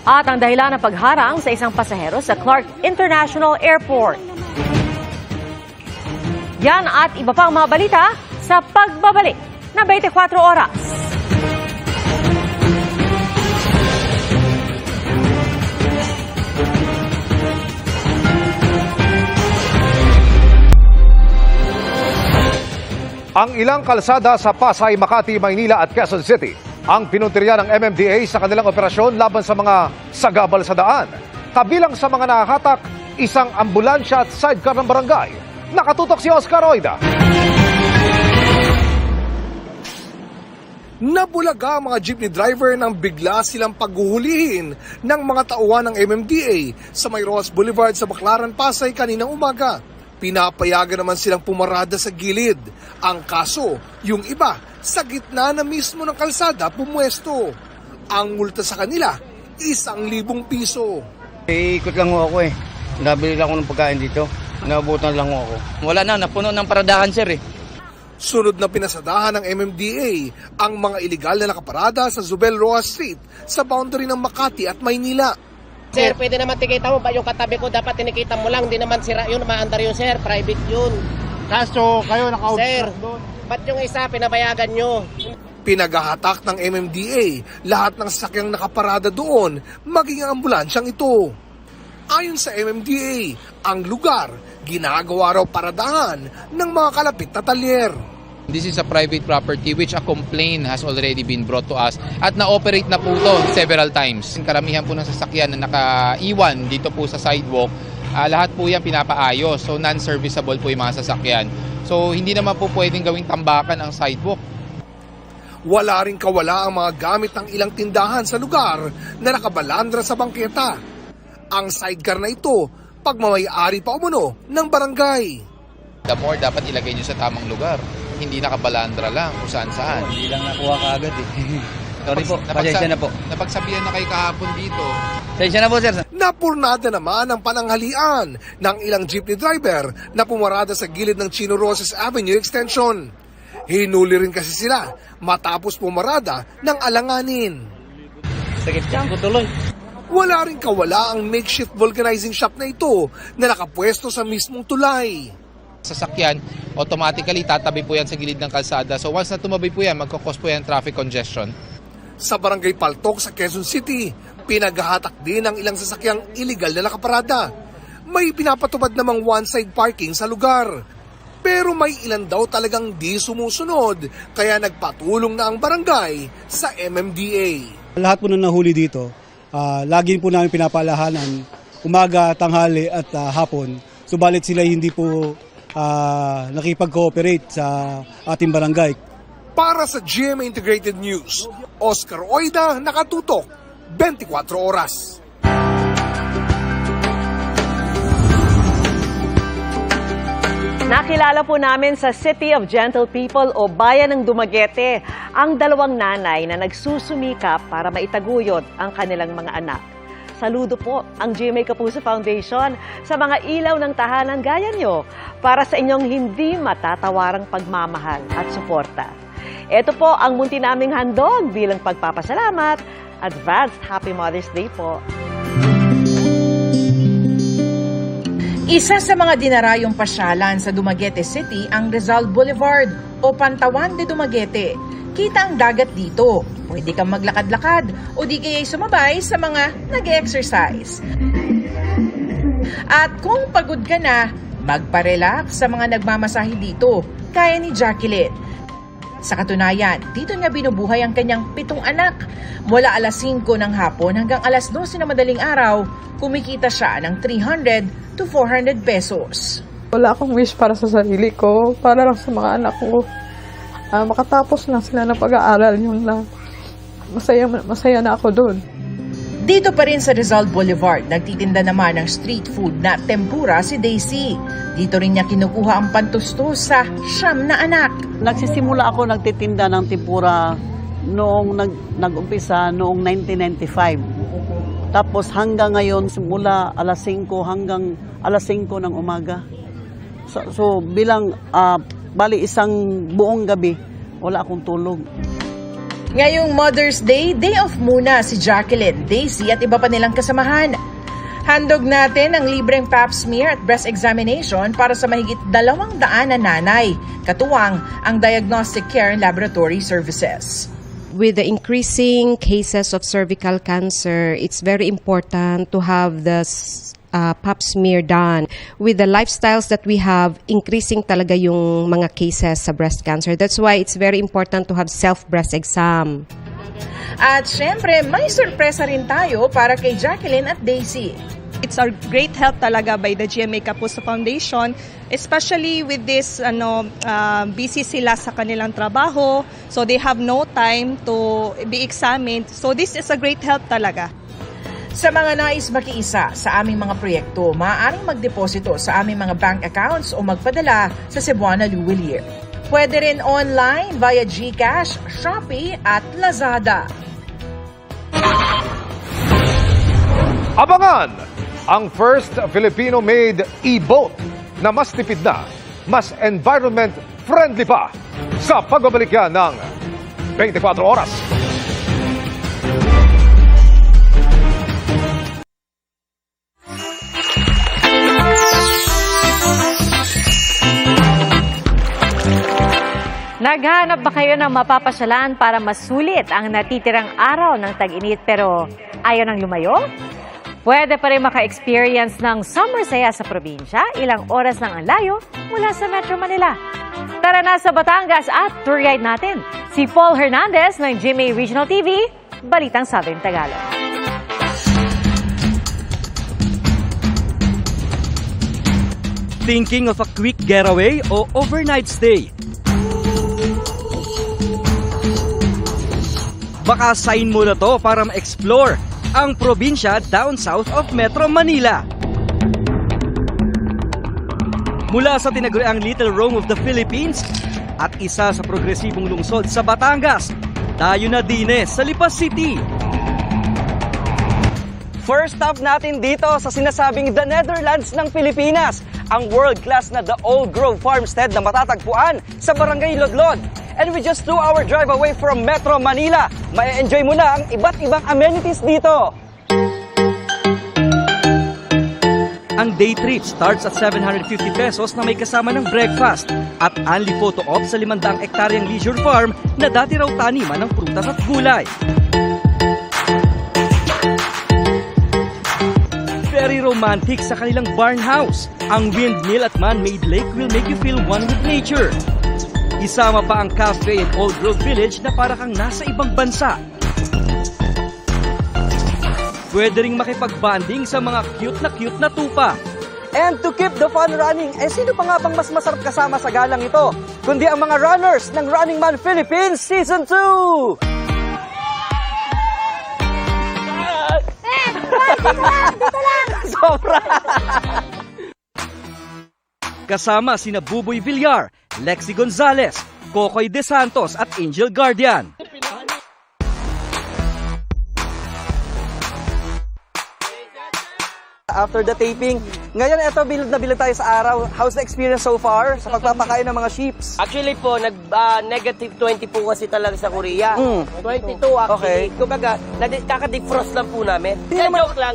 At ang dahilan ng pagharang sa isang pasahero sa Clark International Airport. Yan at iba pang mga balita sa pagbabalik na 24 Oras. Ang ilang kalsada sa Pasay, Makati, Maynila at Quezon City ang pinuntirya ng MMDA sa kanilang operasyon laban sa mga sagabal sa daan. Kabilang sa mga nahahatak, isang ambulansya at sidecar ng barangay. Nakatutok si Oscar Oida. Nabulaga ang mga jeepney driver nang bigla silang paghuhulihin ng mga tauhan ng MMDA sa May Rojas Boulevard sa Baclaran, Pasay kaninang umaga. Pinapayagan naman silang pumarada sa gilid. Ang kaso, yung iba, sa gitna na mismo ng kalsada pumwesto. Ang multa sa kanila, 1,000 piso. Ikot lang ako eh. Nabili lang ako ng pagkain dito. Nabutan lang ako. Wala na, napuno ng paradahan sir eh. Sunod na pinasadahan ng MMDA ang mga iligal na nakaparada sa Zubel Rojas Street sa boundary ng Makati at Maynila. Sir, pwede naman tikita mo ba yung katabi ko, dapat tinikita mo lang, hindi naman sira yun, maandar yun sir, private yun. Kaso kayo Sir, ba't yung isa pinabayagan nyo? Pinaghahatak ng MMDA lahat ng sakyang nakaparada doon, maging ang ambulansyang ito. Ayon sa MMDA, ang lugar ginagawa raw paradahan ng mga kalapit na talyer. This is a private property which a complaint has already been brought to us at na-operate na po ito several times. Karamihan po ng sasakyan na nakaiwan dito po sa sidewalk, lahat po yan pinapaayos. So non-serviceable po yung mga sasakyan. So hindi naman po pwedeng gawing tambakan ang sidewalk. Wala ring kawala ang mga gamit ng ilang tindahan sa lugar na nakabalandra sa bangketa. Ang sidecar na ito, pagmamayari pa umano ng barangay. The more dapat ilagay nyo sa tamang lugar. Hindi nakabalandra lang kung saan-saan. Hindi lang nakuha kaagad eh. Sorry po, pasensya na po. Napagsabihan na kayo kahapon dito. Pasensya na po, sir. Napurnada naman ang pananghalian ng ilang jeepney driver na pumarada sa gilid ng Chino Roses Avenue Extension. Hinuli rin kasi sila matapos pumarada ng alanganin. Sakit siya ko tuloy. Wala rin kawala ang makeshift vulcanizing shop na ito na nakapwesto sa mismong tulay. Sasakyan, automatically tatabi po yan sa gilid ng kalsada. So once na tumabi po yan, magkakos po yan traffic congestion. Sa barangay Paltok sa Quezon City, pinaghahatak din ang ilang sasakyang illegal na nakaparada. May pinapatupad namang one-side parking sa lugar. Pero may ilan daw talagang di sumusunod, kaya nagpatulong na ang barangay sa MMDA. Lahat po na nahuli dito, lagi po namin pinapalahanan, umaga, tanghali at hapon. Subalit sila hindi po nakipag-cooperate sa ating barangay. Para sa GMA Integrated News, Oscar Oida, nakatutok, 24 oras. Nakilala po namin sa City of Gentle People o Bayan ng Dumaguete ang dalawang nanay na nagsusumikap para maitaguyod ang kanilang mga anak. Saludo po ang GMA Kapuso Foundation sa mga ilaw ng tahanan gaya nyo para sa inyong hindi matatawarang pagmamahal at suporta. Ito po ang munti naming handog bilang pagpapasalamat. Advanced Happy Mother's Day po. Isa sa mga dinarayong pasyalan sa Dumaguete City ang Rizal Boulevard o Pantawan de Dumaguete. Kita ang dagat dito. Pwede kang maglakad-lakad o di kaya'y sumabay sa mga nag-exercise. At kung pagod ka na, magpa-relax sa mga nagmamasahe dito, kaya ni Jacqueline. Sa katunayan, dito niya binubuhay ang kanyang 7 anak. Mula alas 5 ng hapon hanggang alas 12 na madaling araw, kumikita siya ng 300 to 400 pesos. Wala akong wish para sa sarili ko, para lang sa mga anak ko. Makatapos na sila ng pag-aaral, yun lang. Masaya na ako doon. Dito pa rin sa Rizal Boulevard, nagtitinda naman ng street food na tempura si Daisy. Dito rin niya kinukuha ang pantustos sa 9 na anak. Nagsisimula ako nagtitinda ng tempura noong nag-umpisa noong 1995. Tapos hanggang ngayon, simula alas 5 hanggang alas 5 ng umaga. So bilang bali isang buong gabi, wala akong tulog. Ngayong Mother's Day, day off muna si Jacqueline, Daisy at iba pa nilang kasamahan. Handog natin ang libreng pap smear at breast examination para sa mahigit 200 na nanay. Katuwang ang diagnostic care and laboratory services. With the increasing cases of cervical cancer, it's very important to have the pap smear done. With the lifestyles that we have, increasing talaga yung mga cases sa breast cancer. That's why it's very important to have self-breast exam. At syempre, may sorpresa rin tayo para kay Jacqueline at Daisy. It's a great help talaga by the GMA Kapuso Foundation, especially with this busy sila sa kanilang trabaho, so they have no time to be examined. So this is a great help talaga. Sa mga nais makiisa sa aming mga proyekto, maaaring magdeposito sa aming mga bank accounts o magpadala sa Cebuana Luwilier. Pwede rin online via GCash, Shopee at Lazada. Abangan ang first Filipino-made e-boat na mas tipid na, mas environment-friendly pa sa pagbabalik yan ng 24 oras. Naghahanap ba kayo ng mapapasyalan para masulit ang natitirang araw ng tag-init pero ayaw nang lumayo? Pwede pa rin maka-experience ng summer saya sa probinsya, ilang oras lang ang layo mula sa Metro Manila. Tara na sa Batangas at tour guide natin, si Paul Hernandez ng GMA Regional TV, Balitang Southern Tagalog. Thinking of a quick getaway o overnight stay? Baka sign mo na to para ma-explore ang probinsya down south of Metro Manila. Mula sa tinaguriang Little Rome of the Philippines at isa sa progresibong lungsod sa Batangas, tayo na din sa Lipas City. First stop natin dito sa sinasabing The Netherlands ng Pilipinas, ang world-class na The Old Grove Farmstead na matatagpuan sa Barangay Lodlod. And with just 2-hour drive away from Metro Manila, ma-enjoy mo na ang iba't ibang amenities dito. Ang day trip starts at 750 pesos na may kasama ng breakfast at only photo op sa 500 hektaryang leisure farm na dati raw taniman ng prutas at gulay. Very romantic sa kanilang barn house. Ang windmill at man-made lake will make you feel one with nature. Isama pa ang cafe in Old Grove Village na para kang nasa ibang bansa. Pwede ring makipag-bonding sa mga cute na tupa. And to keep the fun running, sino pa nga bang mas masarap kasama sa galang ito? Kundi ang mga runners ng Running Man Philippines Season 2! Dito lang! Sobra! Kasama sina Buboy Villar, Lexi Gonzalez, Kokoy De Santos at Angel Guardian. After the taping, ngayon ito bilad na bilad tayo sa araw. How's the experience so far sa pagpapakain ng mga sheeps? Actually po, negative 20 po kasi talaga sa Korea. 22 actually. Okay. Kumbaga, kaka-defrost lang po namin. Joke lang.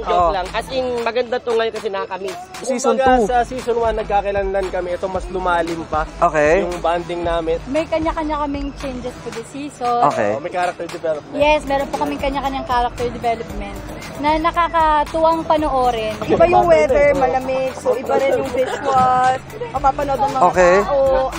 As in, maganda to ngayon kasi nakakamiss. Season Kumbaga, 2. sa season 1, nagkakilanlan kami. Ito mas lumalim pa. Okay. Yung bonding namin. May kanya-kanya kaming changes for the season. Okay. May character development. Yes, meron po kaming kanya-kanyang character development na nakakatuwang panoorin. Iba yung weather, malamig, so iba rin yung visual, mapapanood ng mga tao.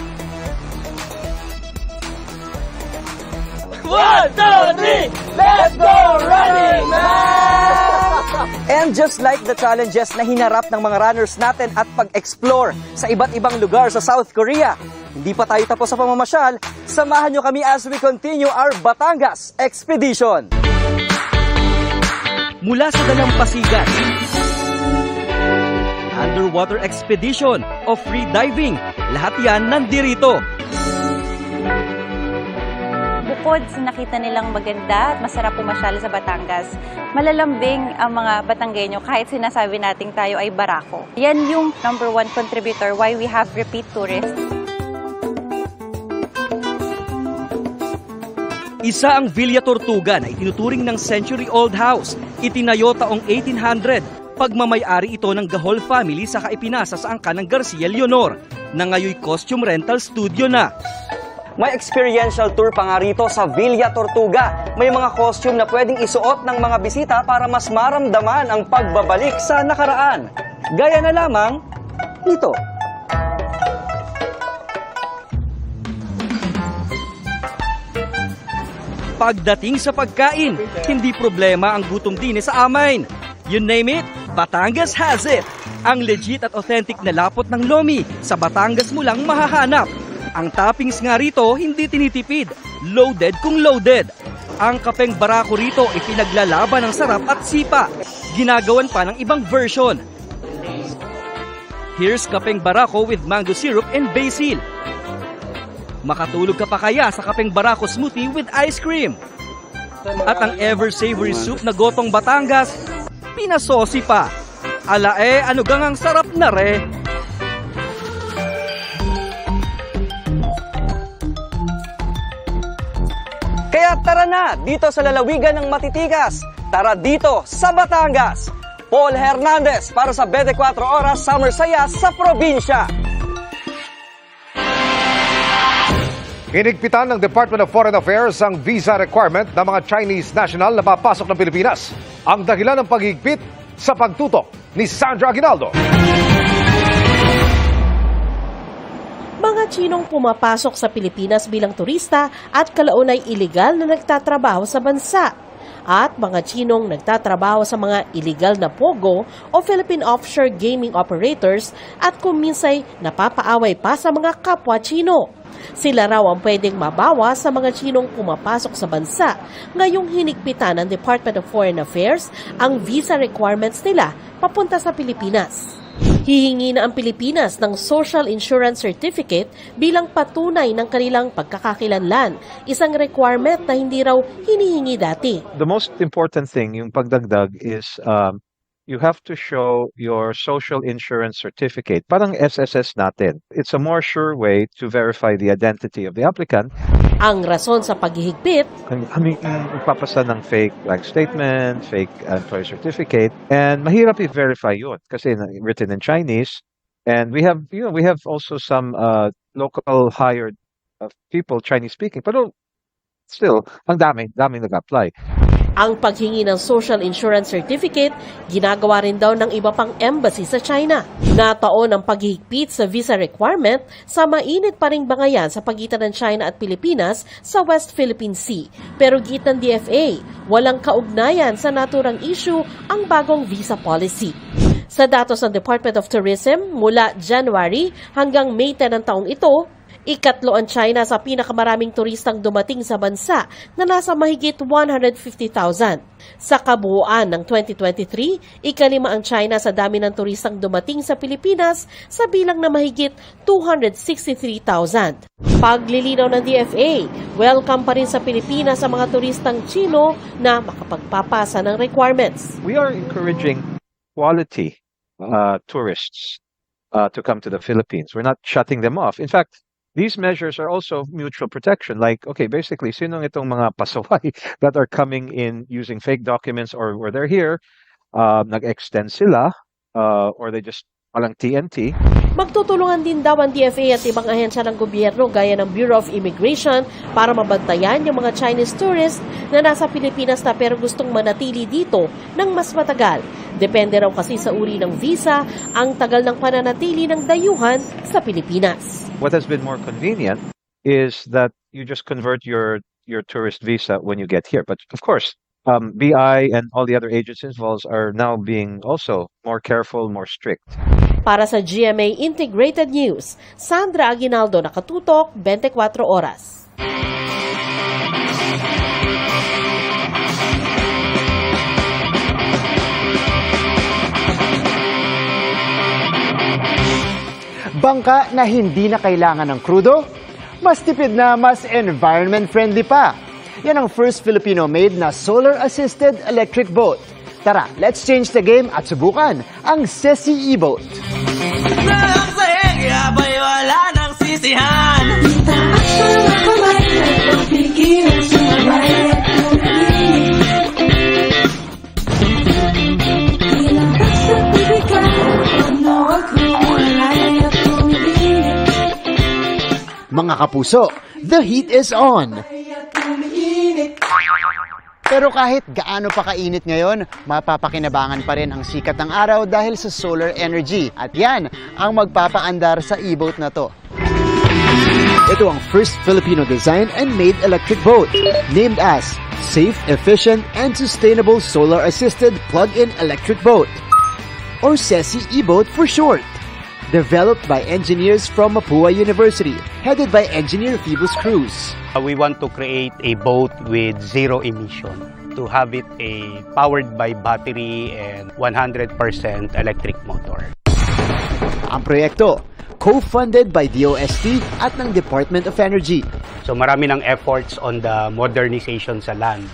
1, 2, 3, let's go Running Man! And just like the challenges na hinarap ng mga runners natin at pag-explore sa iba't ibang lugar sa South Korea, hindi pa tayo tapos sa pamamasyal, samahan nyo kami as we continue our Batangas Expedition. Mula sa Dalampasigan, underwater expedition o free diving, lahat yan nandirito. Bukod sa nakita nilang maganda at masarap pumasyal sa Batangas, malalambing ang mga Batanggenyo kahit sinasabi nating tayo ay barako. Yan yung number 1 contributor why we have repeat tourists. Isa ang Villa Tortuga na itinuturing ng century-old house. Itinayo taong 1800. Pagmamayari ito ng Gahol family sa kaipinasa sa angkan ng Garcia Leonor, na ngayoy costume rental studio na. May experiential tour pa nga rito sa Villa Tortuga. May mga costume na pwedeng isuot ng mga bisita para mas maramdaman ang pagbabalik sa nakaraan. Gaya na lamang nito. Pagdating sa pagkain, hindi problema ang gutom din sa amin. You name it, Batangas has it. Ang legit at authentic na lapot ng lomi, sa Batangas mo lang mahahanap. Ang toppings nga rito hindi tinitipid, loaded kung loaded. Ang kapeng barako rito ay pinaglalaban ng sarap at sipa. Ginagawan pa ng ibang version. Here's kapeng barako with mango syrup and basil. Makatulog ka pa kaya sa kapeng barako smoothie with ice cream. At ang ever-savory soup na gotong Batangas, pinasosi pa. Ala ano gangang sarap na re. Kaya tara na dito sa lalawigan ng matitigas. Tara dito sa Batangas. Paul Hernandez para sa 24 Oras Summer Saya sa probinsya. Hinigpitan ng Department of Foreign Affairs ang visa requirement ng mga Chinese national na papasok ng Pilipinas. Ang dahilan ng paghigpit sa pagtutok ni Sandra Aguinaldo. mga Chinong pumapasok sa Pilipinas bilang turista at kalaunay ilegal na nagtatrabaho sa bansa. At mga Chinong nagtatrabaho sa mga illegal na POGO o Philippine Offshore Gaming Operators at kung minsay napapaaway pa sa mga kapwa Chino. Sila raw ang pwedeng mabawa sa mga Chinong pumapasok sa bansa. Ngayong hinigpitan ng Department of Foreign Affairs ang visa requirements nila papunta sa Pilipinas. Hihingi na ang Pilipinas ng Social Insurance Certificate bilang patunay ng kanilang pagkakakilanlan, isang requirement na hindi raw hinihingi dati. The most important thing, yung pagdagdag, is you have to show your social insurance certificate. Parang SSS natin. It's a more sure way to verify the identity of the applicant. Ang rason sa paghihigpit, Magpapasa ng fake bank statement, fake employee certificate, and mahirap i-verify yun kasi written in Chinese. And we have also some local hired people, Chinese speaking, pero still, ang daming nag-apply. ang paghingi ng Social Insurance Certificate, ginagawa rin daw ng iba pang embassy sa China. Nataon ang paghihigpit sa visa requirement sa mainit pa ring bangayan sa pagitan ng China at Pilipinas sa West Philippine Sea. Pero git ng DFA, walang kaugnayan sa naturang issue ang bagong visa policy. Sa datos ng Department of Tourism, mula January hanggang May 10 ng taong ito, ikatlo ang China sa pinakamaraming turistang dumating sa bansa na nasa mahigit 150,000. Sa kabuuan ng 2023, ikalima ang China sa dami ng turistang dumating sa Pilipinas sa bilang na mahigit 263,000. Paglilinaw ng DFA, welcome pa rin sa Pilipinas ang mga turistang Chino na makapagpapasa ng requirements. We are encouraging quality tourists to come to the Philippines. We're not shutting them off. In fact, these measures are also mutual protection. Like, okay, basically, sinong itong mga pasaway that are coming in using fake documents or they're here, nag-extend sila, or they just walang TNT. Magtutulungan din daw ang DFA at ibang ahensya ng gobyerno gaya ng Bureau of Immigration para mabantayan yung mga Chinese tourists na nasa Pilipinas na pero gustong manatili dito ng mas matagal. Depende raw kasi sa uri ng visa ang tagal ng pananatili ng dayuhan sa Pilipinas. What has been more convenient is that you just convert your tourist visa when you get here. But of course, BI and all the other agencies involved are now being also more careful, more strict. Para sa GMA Integrated News, Sandra Aguinaldo, nakatutok, 24 oras. Bangka na hindi na kailangan ng krudo, mas tipid na, mas environment-friendly pa. Yan ang first Filipino-made na solar-assisted electric boat. Tara, let's change the game at subukan ang Ceci e-boat. Mga kapuso, the heat is on. Pero kahit gaano pa kainit ngayon, mapapakinabangan pa rin ang sikat ng araw dahil sa solar energy. At yan ang magpapaandar sa e-boat na to. Ito ang first Filipino design and made electric boat, named as Safe, Efficient, and Sustainable Solar-Assisted Plug-in Electric Boat, or Ceci e-boat for short. Developed by engineers from Mapua University, headed by engineer Phoebus Cruz. We want to create a boat with zero emission, to have it powered by battery and 100% electric motor. Ang proyekto, co-funded by DOST at ng Department of Energy. So marami ng efforts on the modernization sa land.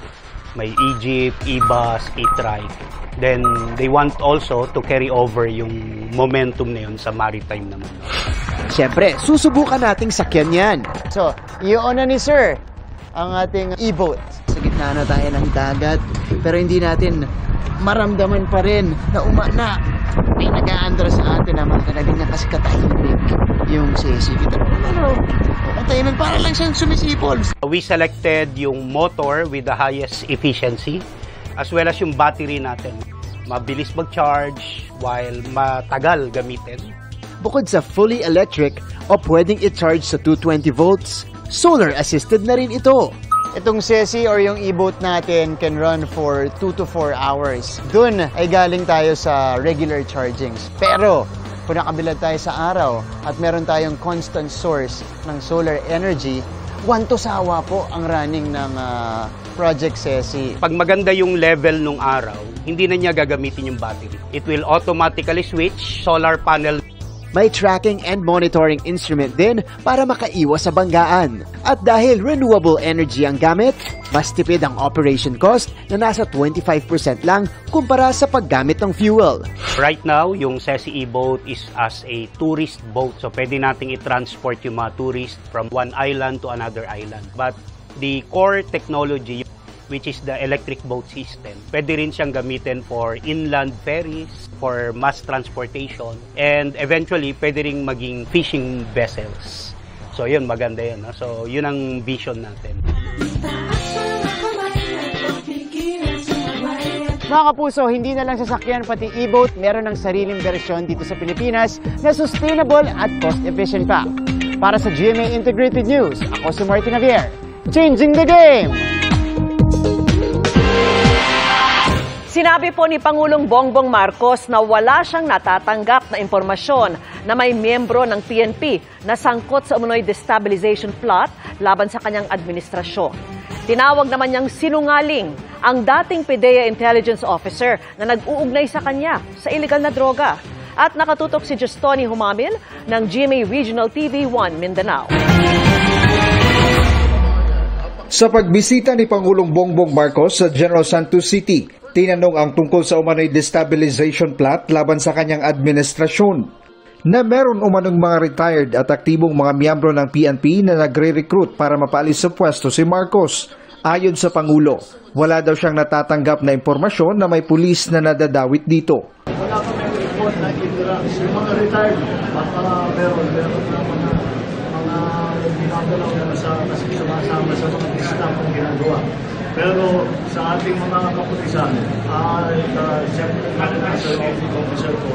May Egypt, IBAS, ITRAI. Then they want also to carry over yung momentum na yun sa maritime naman. Siyempre, susubukan nating sakyan yan. So, i-on na ni Sir ang ating e-boat. Sa gitna na tayo ng dagat, pero hindi natin maramdaman pa rin na umana. May nag-aandar sa atin naman talaga niya kasi katahimik yung Ceci. Katahimik, para lang siyang sumisipol. We selected yung motor with the highest efficiency as well as yung battery natin. Mabilis mag-charge while matagal gamitin. bukod sa fully electric o pwedeng i-charge sa 220 volts, solar-assisted na rin ito. Itong Sesi or yung e-boat natin can run for 2 to 4 hours. Doon ay galing tayo sa regular chargings. Pero kung nakabilad tayo sa araw at meron tayong constant source ng solar energy, 1 to sawa po ang running ng Project Sesi. Pag maganda yung level nung araw, hindi na niya gagamitin yung battery. It will automatically switch solar panel. May tracking and monitoring instrument din para makaiwas sa banggaan. At dahil renewable energy ang gamit, mas tipid ang operation cost na nasa 25% lang kumpara sa paggamit ng fuel. Right now, yung Sesi e-boat is as a tourist boat. So pwede nating i-transport yung mga tourist from one island to another island. But the core technology, which is the electric boat system, pwede rin siyang gamitin for inland ferries, for mass transportation, and eventually pwede rin maging fishing vessels. So yun, maganda yun. No? So yun ang vision natin. Mga kapuso, hindi na lang sasakyan pati e-boat, meron ng sariling bersyon dito sa Pilipinas na sustainable at cost-efficient pa. Para sa GMA Integrated News, ako si Martin Javier. Changing the game! Sinabi po ni Pangulong Bongbong Marcos na wala siyang natatanggap na impormasyon na may miyembro ng PNP na sangkot sa umunoy destabilization plot laban sa kanyang administrasyon. Tinawag naman niyang sinungaling ang dating PDEA Intelligence Officer na nag-uugnay sa kanya sa illegal na droga. At nakatutok si Justoni Humamil ng GMA Regional TV 1 Mindanao. Sa pagbisita ni Pangulong Bongbong Marcos sa General Santos City, tinanong ang tungkol sa umano'y destabilization plot laban sa kanyang administrasyon. Na meron umanong mga retired at aktibong mga miyembro ng PNP na nagre-recruit para mapaalis sa pwesto si Marcos. Ayon sa Pangulo, wala daw siyang natatanggap na impormasyon na may pulis na nadadawit dito. Wala kami report na yung mga retired, baka meron na mga ginagalaw na kasi sumasama sa mga discount ang ginagawa. Pero sa ating mga kapulisan, siyempre sa officer ko,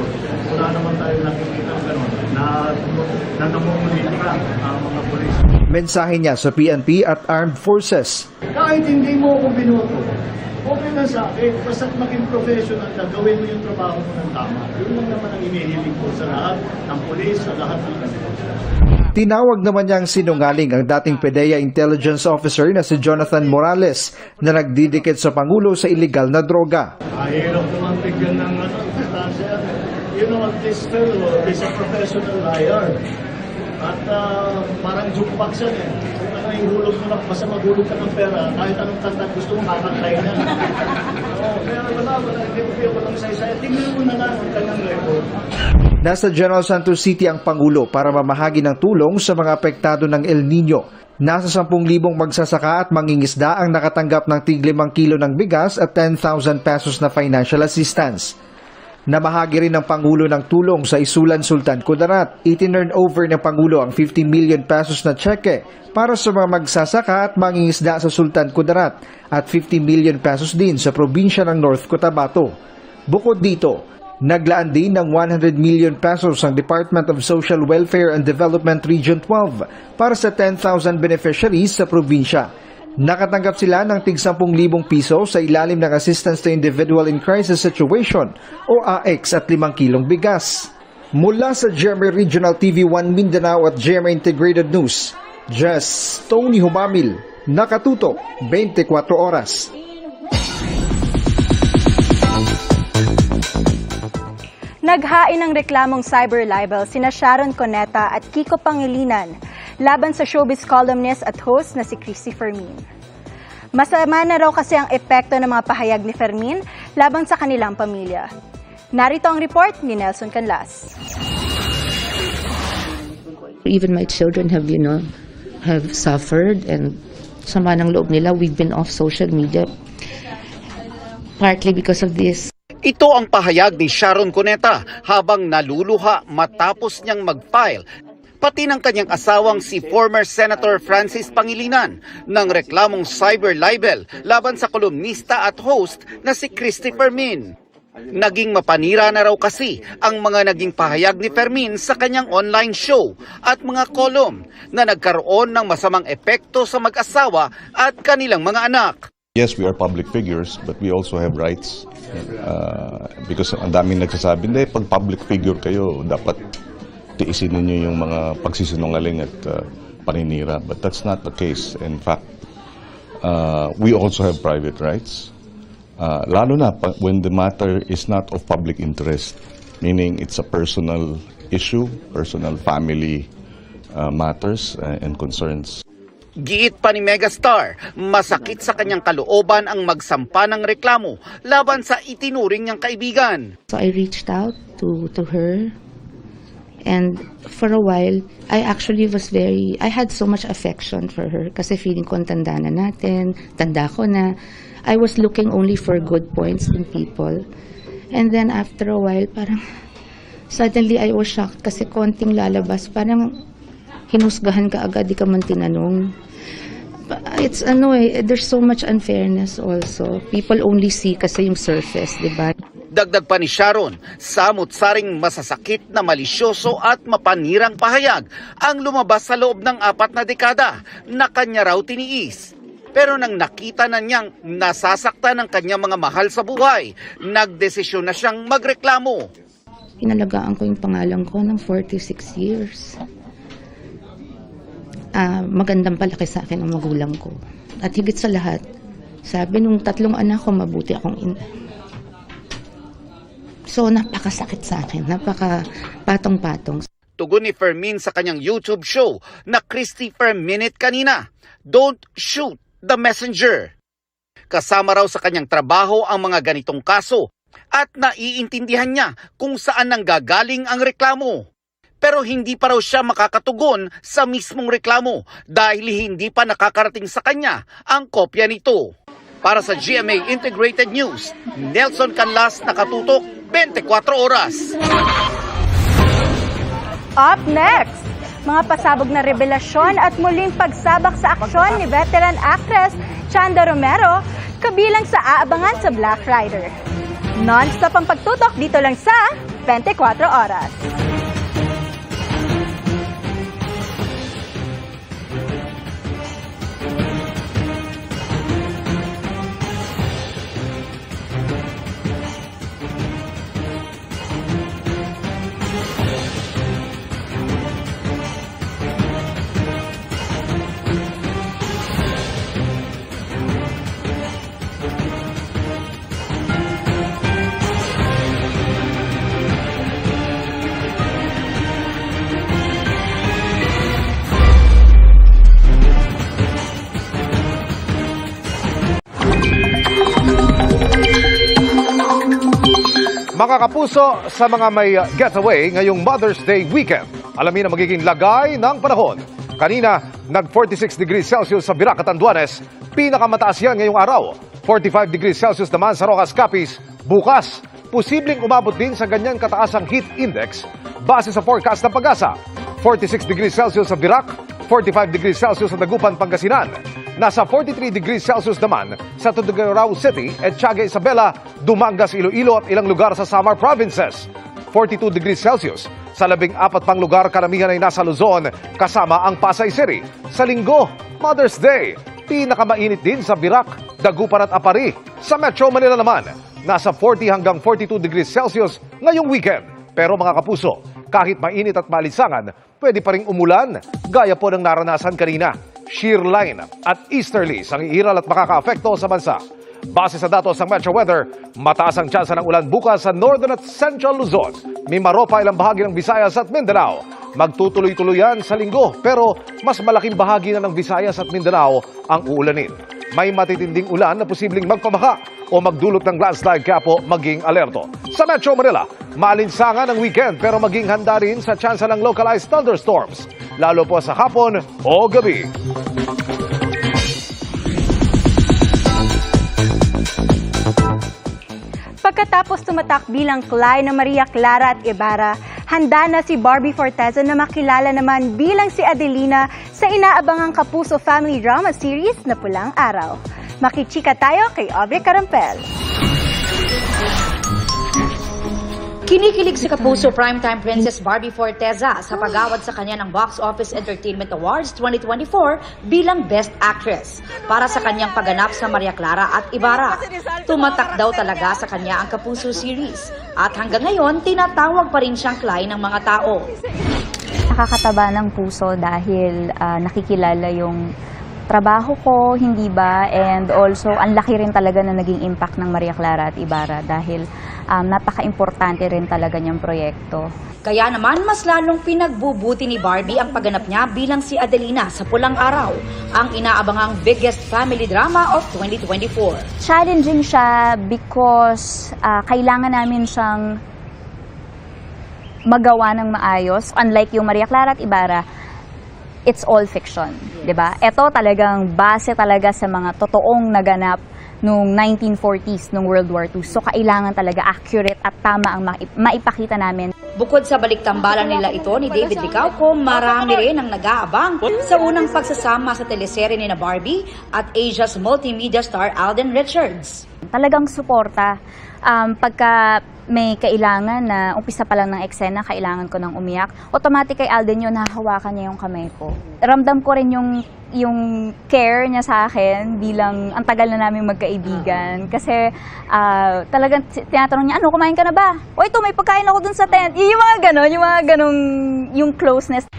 wala naman tayo nakikita gano'n na namumulitika ang mga pulis. Mensahe niya sa PNP at Armed Forces. Kahit hindi mo ako binoto, okay na sa akin, basta maging professional na gawin mo yung trabaho mo ng tama. Yun lang naman ang inihiling ko sa lahat ng pulis, sa lahat ng kanila. Tinawag naman niyang sinungaling ang dating PDEA Intelligence Officer na si Jonathan Morales na nagdidikit sa Pangulo sa illegal na droga. Hirap naman bigyan ng distansya. You know, this fellow is a professional liar. At parang jukebox yan eh. Kung ano yung hulog mo na, basta maghulog ka ng pera, kahit anong kanta gusto mo, kakantay na. Pero wala, hindi ko walang saysay. Tingnan mo na lang ang kanyang record. Nasa General Santos City ang Pangulo para mamahagi ng tulong sa mga apektado ng El Nino. Nasa 10,000 magsasaka at mangingisda ang nakatanggap ng tig 5 kilo ng bigas at 10,000 pesos na financial assistance. Namahagi rin ng Pangulo ng tulong sa Isulan Sultan Kudarat. Itinurn over ng Pangulo ang 50 million pesos na tseke para sa mga magsasaka at mangingisda sa Sultan Kudarat at 50 million pesos din sa probinsya ng North Cotabato. Bukod dito, naglaan din ng 100 million pesos ang Department of Social Welfare and Development Region 12 para sa 10,000 beneficiaries sa probinsya. Nakatanggap sila ng tig 10,000 piso sa ilalim ng Assistance to Individual in Crisis Situation o AX at 5 kilong bigas. Mula sa GMA Regional TV 1 Mindanao at GMA Integrated News, Just Tony Humamil, nakatutok 24 oras. Naghain ng reklamong cyber libel sina Sharon Cuneta at Kiko Pangilinan laban sa showbiz columnist at host na si Christy Fermin. Masama na raw kasi ang epekto ng mga pahayag ni Fermin laban sa kanilang pamilya. Narito ang report ni Nelson Canlas. Even my children have suffered, and sama ng loob nila, we've been off social media partly because of this. Ito ang pahayag ni Sharon Cuneta habang naluluha matapos niyang mag-file pati ng kanyang asawang si former Senator Francis Pangilinan ng reklamong cyber libel laban sa kolumnista at host na si Christy Fermin. Naging mapanira na raw kasi ang mga naging pahayag ni Fermin sa kanyang online show at mga kolum na nagkaroon ng masamang epekto sa mag-asawa at kanilang mga anak. Yes, we are public figures, but we also have rights. Because ang daming nagsasabi, hindi, pag public figure kayo, dapat tiisin ninyo yung mga pagsisinungaling at paninira. But that's not the case. In fact, we also have private rights. Lalo na when the matter is not of public interest, meaning it's a personal issue, personal family matters and concerns. Giit pa ni Megastar, masakit sa kanyang kalooban ang magsampa ng reklamo laban sa itinuring niyang kaibigan. So I reached out to her, and for a while, I had so much affection for her kasi feeling ko tanda na natin, tanda ko na. I was looking only for good points in people. And then after a while, parang suddenly I was shocked kasi konting lalabas, parang hinusgahan ka agad, di ka man tinanong. It's there's so much unfairness also. People only see kasi yung surface, di ba? Dagdag pa ni Sharon, samot-saring masasakit na malisyoso at mapanirang pahayag ang lumabas sa loob ng 4 na dekada na kanya raw tiniis. Pero nang nakita na niyang nasasaktan ng kanyang mga mahal sa buhay, nagdesisyon na siyang magreklamo. Inalagaan ko yung pangalan ko ng 46 years. Magandang palaki sa akin ang magulang ko. At higit sa lahat, sabi nung 3 anak ko, mabuti akong ina. So napakasakit sa akin, napaka-patong-patong. Tugon ni Fermin sa kanyang YouTube show na Christopher Minute kanina, "Don't shoot the messenger." Kasama raw sa kanyang trabaho ang mga ganitong kaso at naiintindihan niya kung saan nanggagaling ang reklamo. Pero hindi pa raw siya makakatugon sa mismong reklamo dahil hindi pa nakakarating sa kanya ang kopya nito. Para sa GMA Integrated News, Nelson Canlas, nakatutok 24 oras. Up next, mga pasabog na revelasyon at muling pagsabak sa aksyon ni veteran actress Chanda Romero, kabilang sa aabangan sa Black Rider. Non-stop ang pagtutok dito lang sa 24 oras. Mga kapuso, sa mga may getaway ngayong Mother's Day weekend, alamin ang magiging lagay ng panahon. Kanina, nag-46 degrees Celsius sa Virac, Catanduanes. Pinakamataas yan ngayong araw. 45 degrees Celsius naman sa Rojas, Capiz. Bukas, posibleng umabot din sa ganyan kataas ang heat index base sa forecast ng Pag-asa. 46 degrees Celsius sa Virac, 45 degrees Celsius sa Dagupan, Pangasinan. Nasa 43 degrees Celsius naman sa Tuguegarao City at Tiaga Isabela, Dumangas, Iloilo at ilang lugar sa Samar Provinces. 42 degrees Celsius sa 14 pang lugar, karamihan ay nasa Luzon kasama ang Pasay City. Sa Linggo, Mother's Day, pinakamainit din sa Virac, Dagupan at Apari. Sa Metro Manila naman, nasa 40 hanggang 42 degrees Celsius ngayong weekend. Pero mga kapuso, kahit mainit at malisangan, pwede pa ring umulan gaya po ng naranasan kanina. Shear line at easterlies ang iiral at makaka-apekto sa bansa. Base sa datos ng Metro Weather, mataas ang tsansa ng ulan bukas sa Northern at Central Luzon. Mindoro pa ilang bahagi ng Visayas at Mindanao. Magtutuloy-tuloy yan sa linggo, pero mas malaking bahagi na ng Visayas at Mindanao ang uulanin. May matitinding ulan na posibleng magpabaka o magdulot ng landslide, kaya po maging alerto. Sa Metro Manila, malinsangan ang weekend pero maging handa rin sa tsansa ng localized thunderstorms, lalo po sa hapon o gabi. Pagkatapos tumatak bilang Cly na Maria Clara at Ibarra, handa na si Barbie Forteza na makilala naman bilang si Adelina sa inaabangang Kapuso Family Drama Series na Pulang Araw. Makichika tayo kay Aubrey Carampel. Kinikilig si Kapuso primetime princess Barbie Forteza sa pag-award sa kanya ng Box Office Entertainment Awards 2024 bilang Best Actress para sa kanyang pagganap sa Maria Clara at Ibarra. Tumatak daw talaga sa kanya ang Kapuso series at hanggang ngayon tinatawag pa rin siyang Clay ng mga tao. Nakakataba ng puso dahil nakikilala yung trabaho ko, hindi ba? And also, ang laki rin talaga na naging impact ng Maria Clara at Ibarra dahil napaka-importante rin talaga niyang proyekto. Kaya naman mas lalong pinagbubuti ni Barbie ang pagganap niya bilang si Adelina sa Pulang Araw, ang inaabangang biggest family drama of 2024. Challenging siya because kailangan namin siyang magawa ng maayos. Unlike yung Maria Clara at Ibarra, it's all fiction, di ba? Ito talagang base talaga sa mga totoong naganap noong 1940s, noong World War II. So kailangan talaga accurate at tama ang maipakita namin. Bukod sa baliktambalan nila ito ni David Licauco, marami rin ang nag-aabang sa unang pagsasama sa teleserye ni na Barbie at Asia's multimedia star Alden Richards. Talagang suporta. Pagka may kailangan na umpisa pa lang ng eksena, kailangan ko nang umiyak, automatic kay Alden yun, nahahawakan niya yung kamay ko. Ramdam ko rin yung care niya sa akin bilang ang tagal na namin magkaibigan. Kasi talagang tinatanong niya, ano, kumain ka na ba? O ito, may pagkain ako dun sa tent. Yung mga ganong, yung closeness.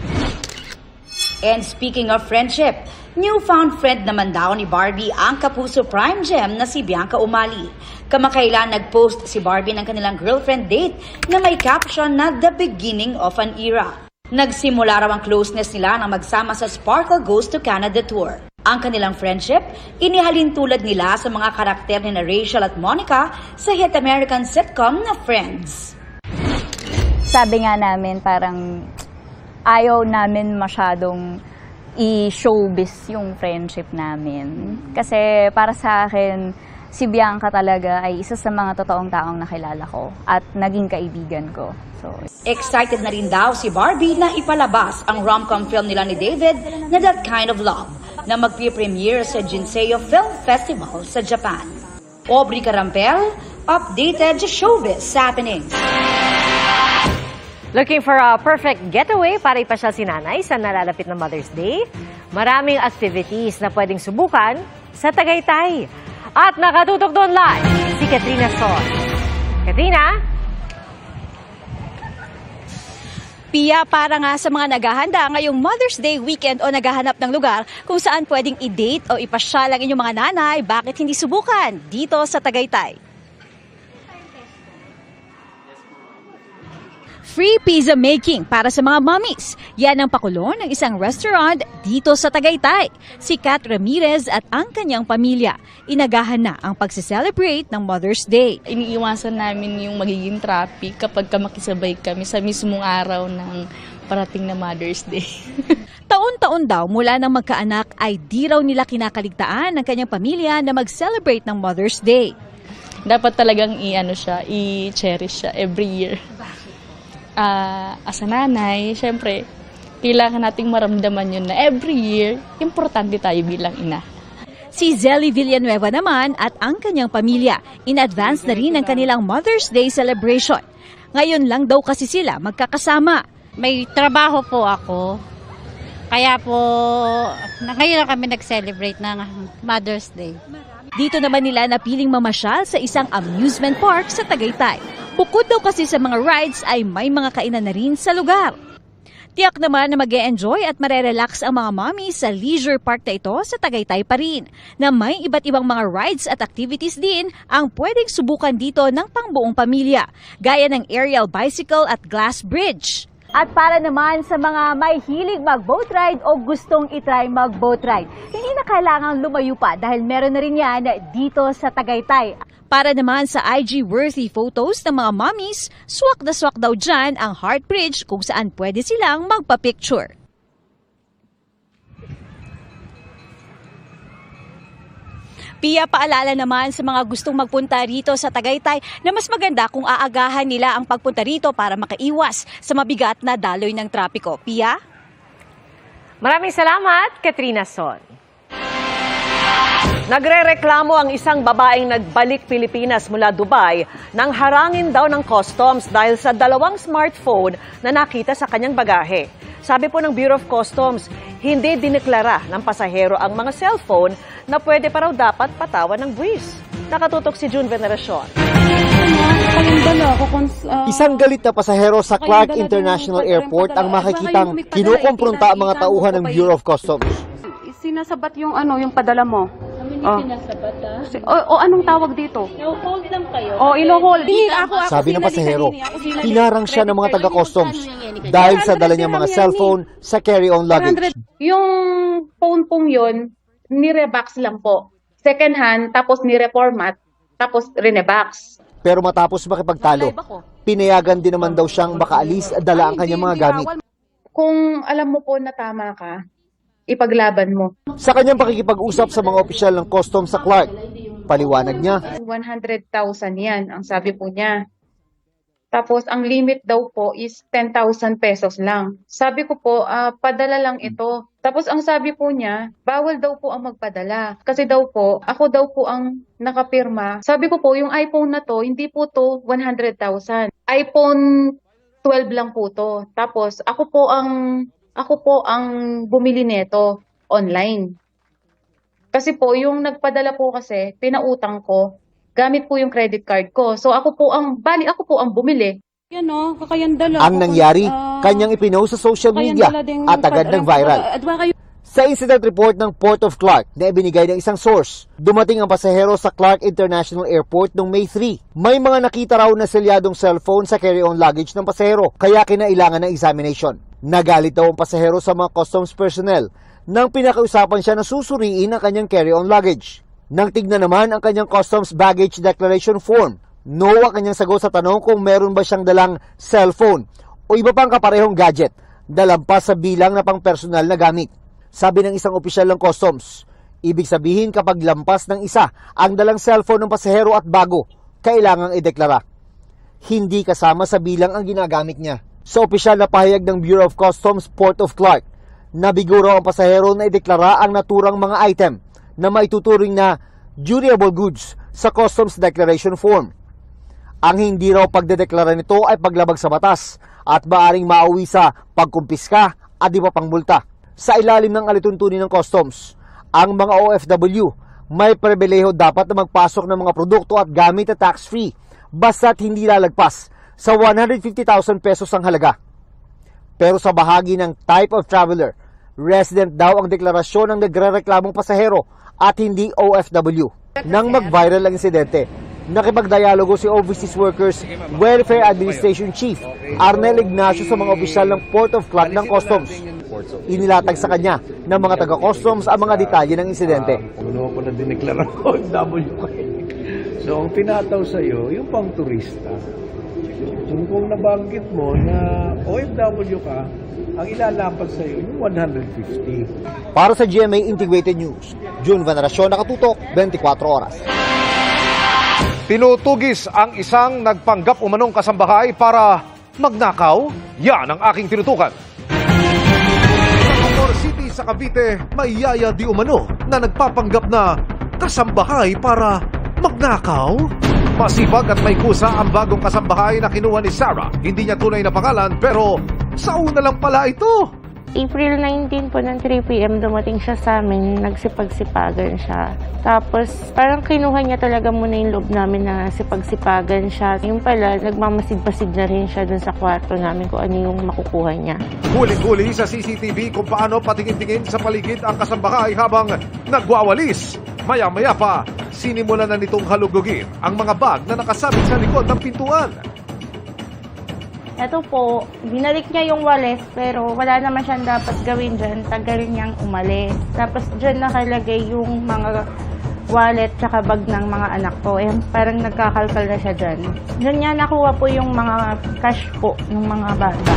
And speaking of friendship, newfound friend naman daw ni Barbie ang Kapuso Prime Gem na si Bianca Umali. Kamakailan nag-post si Barbie ng kanilang girlfriend date na may caption na The Beginning of an Era. Nagsimula raw ang closeness nila nang magsama sa Sparkle Goes to Canada tour. Ang kanilang friendship, inihalin tulad nila sa mga karakter ni Rachel at Monica sa hit American sitcom na Friends. Sabi nga namin parang ayaw namin masyadong i-showbiz yung friendship namin. Kasi para sa akin, si Bianca talaga ay isa sa mga totoong taong nakilala ko at naging kaibigan ko. So, excited na rin daw si Barbie na ipalabas ang rom-com film nila ni David na That Kind of Love na magpi-premiere sa Jinseo Film Festival sa Japan. Aubrey Carampel, updated showbiz happening. Looking for a perfect getaway para ipasyal si nanay sa nalalapit na Mother's Day? Maraming activities na pwedeng subukan sa Tagaytay. At nakatutok doon live si Katrina Son. Katrina? Pia, para nga sa mga naghahanda ngayong Mother's Day weekend o naghahanap ng lugar kung saan pwedeng i-date o ipasyal ang inyong mga nanay, bakit hindi subukan dito sa Tagaytay? Free pizza making para sa mga mommies. Yan ang pakulo ng isang restaurant dito sa Tagaytay. Si Kat Ramirez at ang kanyang pamilya. Inagahan na ang pagse-celebrate ng Mother's Day. Iniiwasan namin yung magiging traffic kapag makisabay kami sa mismong araw ng parating na Mother's Day. Taon-taon daw mula nang magkaanak ay di raw nila kinakaligtaan ng kanyang pamilya na mag-celebrate ng Mother's Day. Dapat talagang i-cherish siya every year. As a nanay, syempre, kailangan nating maramdaman yun na every year, importante tayo bilang ina. Si Zelly Villanueva naman at ang kanyang pamilya, in advance na rin ang kanilang Mother's Day celebration. Ngayon lang daw kasi sila magkakasama. May trabaho po ako, kaya po ngayon lang kami nag-celebrate ng Mother's Day. Dito naman nila napiling mamasyal sa isang amusement park sa Tagaytay. Bukod daw kasi sa mga rides ay may mga kainan na rin sa lugar. Tiyak naman na mag-e-enjoy at marerelax ang mga mommy sa leisure park na ito sa Tagaytay pa rin, na may iba't ibang mga rides at activities din ang pwedeng subukan dito ng pangbuong pamilya, gaya ng aerial bicycle at glass bridge. At para naman sa mga may hilig mag-boat ride o gustong itry mag-boat ride, hindi na kailangang lumayo pa dahil meron na rin yan dito sa Tagaytay. Para naman sa IG-worthy photos ng mga mommies, swak na swak daw dyan ang Heart Bridge kung saan pwede silang magpa-picture. Pia, paalala naman sa mga gustong magpunta rito sa Tagaytay na mas maganda kung aagahan nila ang pagpunta rito para makaiwas sa mabigat na daloy ng trapiko. Pia? Maraming salamat, Katrina Son. Nagrereklamo ang isang babaeng nagbalik Pilipinas mula Dubai nang harangin daw ng customs dahil sa 2 smartphone na nakita sa kanyang bagahe. Sabi po ng Bureau of Customs, hindi dineklara ng pasahero ang mga cellphone na pwede pa raw dapat patawan ng buwis. Nakatutok si June Veneracion. Isang galit na pasahero sa Clark International Airport ang makikitang kinukumpronta ang mga tauhan ng Bureau of Customs. Sinasabat yung yung padala mo. O anong tawag dito? No-hold lang kayo. Ilo-hold. Sabi ng pasahero, hinarang siya ng mga taga-customs dahil sa dala niyang mga cellphone sa carry-on luggage. Yung phone pong yun, nire-box lang po. Second hand, tapos nire-format, tapos rene-box. Pero matapos makipagtalo, pinayagan din naman daw siyang makaalis at dala ang kanyang mga gamit. Kung alam mo po na tama ka, ipaglaban mo. Sa kanyang pakikipag-usap sa mga opisyal ng customs sa Clark, paliwanag niya, 100,000 yan, ang sabi po niya. Tapos, ang limit daw po is 10,000 pesos lang. Sabi ko po, padala lang ito. Tapos, ang sabi po niya, bawal daw po ang magpadala. Kasi daw po, ako daw po ang nakapirma. Sabi ko po, yung iPhone na to, hindi po to 100,000. iPhone 12 lang po to. Tapos, ako po ang bumili nito online. Kasi po, yung nagpadala po kasi, pinautang ko, gamit po yung credit card ko. So ako po ang bumili. Ang nangyari, kanyang ipinost sa social media at agad nag-viral. Sa incident report ng Port of Clark na ibinigay ng isang source, dumating ang pasahero sa Clark International Airport noong May 3. May mga nakita raw na selyadong cellphone sa carry-on luggage ng pasahero, kaya kinailangan ng examination. Nagalit daw ang pasahero sa mga customs personnel nang pinakausapan siya na susuriin ang kanyang carry-on luggage. Nang tignan naman ang kanyang customs baggage declaration form, no ang kanyang sagot sa tanong kung meron ba siyang dalang cellphone o iba pang kaparehong gadget na lampas sa bilang na pang personal na gamit. Sabi ng isang opisyal ng customs, ibig sabihin kapag lampas ng isa ang dalang cellphone ng pasahero at bago, kailangang ideklara. Hindi kasama sa bilang ang ginagamit niya. Sa opisyal na pahayag ng Bureau of Customs Port of Clark, nabigo raw ang pasahero na ideklara ang naturang mga item na maituturing na durable goods sa customs declaration form. Ang hindi raw pagdedeklara nito ay paglabag sa batas at maaring mauwi sa pagkumpiska at iba pang multa. Sa ilalim ng alituntunin ng customs, ang mga OFW may pribileho dapat na magpasok ng mga produkto at gamit na tax-free basta't hindi lalagpas sa 150,000 pesos ang halaga. Pero sa bahagi ng type of traveler, resident daw ang deklarasyon ng nagrereklamong pasahero at hindi OFW. Nang mag-viral ang insidente, nakipagdialogo si Overseas Workers Welfare Administration Chief Arnel Ignacio sa mga opisyal ng Port of Clark ng Customs. Inilatag sa kanya ng mga taga-customs ang mga detalye ng insidente. Ano ko na dineklara OFW kayo. So, ang tinataw sa'yo, yung pang turista. Kung nabanggit mo na OFW ka, ang ilalapat sa iyo yung 150. Para sa GMA Integrated News, June Veneracion, nakatutok, 24 oras. Tinutugis ang isang nagpanggap umanong kasambahay para magnakaw? Yan ang aking tinutukan. Sa Bacoor City sa Cavite, may yaya di umano na nagpapanggap na kasambahay para magnakaw? Masipag at may kusa ang bagong kasambahay na kinuha ni Sarah. Hindi niya tunay na pangalan pero sa una lang pala ito. April 19 po ng 3 p.m. dumating siya sa amin, nagsipagsipagan siya. Tapos parang kinuha niya talaga muna yung loob namin na sipagsipagan siya. Yung pala, nagmamasid-pasid na rin siya dun sa kwarto namin kung ano yung makukuha niya. Huling-huli sa CCTV kung paano patingin-tingin sa paligid ang kasambahay habang nagwawalis. Maya-maya pa, sinimulan na nitong halugugin ang mga bag na nakasabit sa likod ng pintuan. Ito po, binalik niya yung wallet pero wala naman siyang dapat gawin dyan. Tagal niyang umalis. Tapos dyan nakalagay yung mga wallet tsaka bag ng mga anak ko. Eh, parang nagkakalkal na siya dyan. Dyan niya nakuha po yung mga cash po ng mga bata.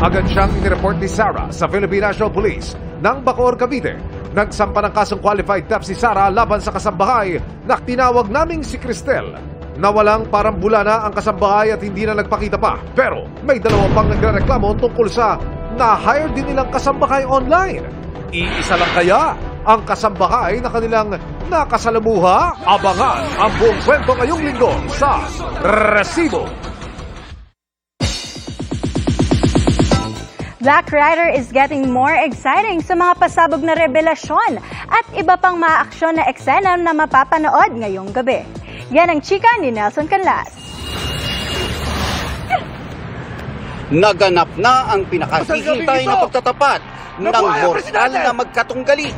Agad siyang inireport ni Sarah sa Philippine National Police ng Bacoor, Cavite. Nagsampa ng kasong qualified theft si Sarah laban sa kasambahay na tinawag naming si Cristel. Nawalang parang bulana ang kasambahay at hindi na nagpakita pa. Pero may dalawa pang nagrereklamo tungkol sa na-hire din nilang kasambahay online. Iisa lang kaya ang kasambahay na kanilang nakasalamuha? Abangan ang buong kwento ngayong linggo sa Resibo. Black Rider is getting more exciting sa mga pasabog na revelasyon at iba pang maaksyon na eksena na mapapanood ngayong gabi. Yan ang chika ni Nelson Canlas. Naganap na ang pinakahihintay na pagtatapat ng mortal na magkatunggali.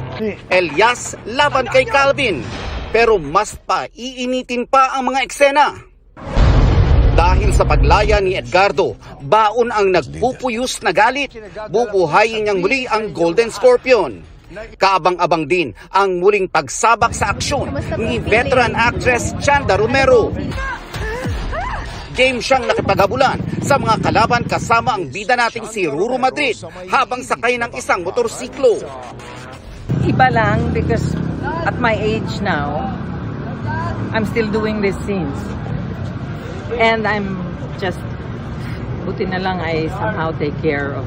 Elias laban kay Calvin. Pero mas iinitin pa ang mga eksena. Dahil sa paglaya ni Edgardo, baon ang nagpupuyos na galit. Bubuhayin niyang muli ang Golden Scorpion. Kaabang-abang din ang muling pagsabak sa aksyon ni veteran actress Chanda Romero. Game siyang nakipaghabulan sa mga kalaban kasama ang bida nating si Ruru Madrid habang sakay ng isang motorsiklo. Iba lang because at my age now, I'm still doing these scenes. And I'm just, buti na lang I somehow take care of,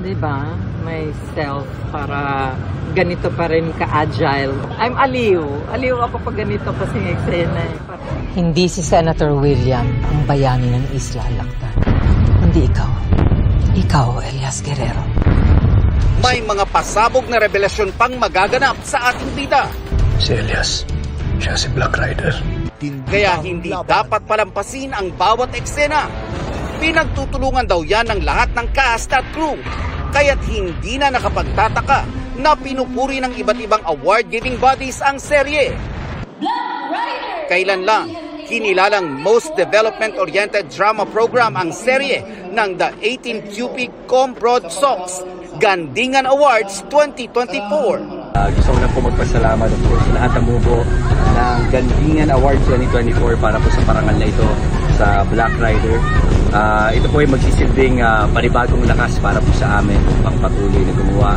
diba, myself para ganito pa rin ka-agile. I'm aliw. Aliw ako pag ganito kasi eksena. Hindi si Senator William ang bayani ng Isla Alactan. Hindi ikaw. Ikaw, Elias Guerrero. May mga pasabog na revelasyon pang magaganap sa ating bida. Si Elias, siya si Black Rider. Kaya hindi dapat palampasin ang bawat eksena. Pinagtutulungan daw yan ng lahat ng cast at crew. Kaya't hindi na nakapagtataka na pinupuri ng iba't ibang award-giving bodies ang serye. Kailan lang, kinilalang most development-oriented drama program ang serye ng The 18th UP Comprod Sox Gandingan Awards 2024. Gusto ko lang po magpasalamat sa lahat ng bumubuo ng Gandingan Awards 2024 para po sa parangal na ito sa Black Rider. Ito po ay magsisilbing panibagong lakas para po sa amin upang patuloy na gumawa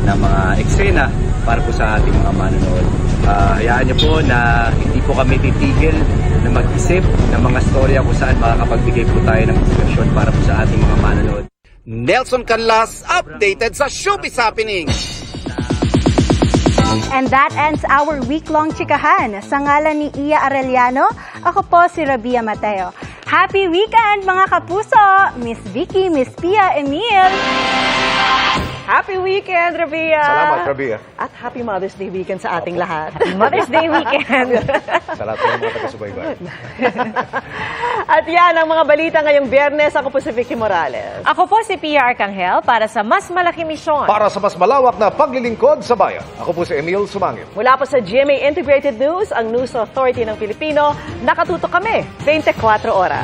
ng mga eksena para po sa ating mga manonood. Hayaan niyo po na hindi po kami titigil na mag-isip ng mga storya kung saan makakapagbigay po tayo ng inspirasyon para po sa ating mga manonood. Nelson Canlas, updated sa Showbiz Happenings. And that ends our week-long chikahan. Sa ngalan ni Iya Arellano, ako po si Rabia Mateo. Happy weekend mga kapuso! Miss Vicky, Miss Pia, Emil! Happy weekend, Rabia! Salamat, Rabia. At happy Mother's Day weekend sa ating lahat. Happy Mother's Day weekend! Sa lahat ng mga taga-subaybay. At yan ang mga balita ngayong Biyernes. Ako po si Vicky Morales. Ako po si Pia Arcangel para sa mas malaking misyon. Para sa mas malawak na paglilingkod sa bayan. Ako po si Emil Sumangit. Mula po sa GMA Integrated News, ang News Authority ng Pilipino, nakatutok kami 24 oras.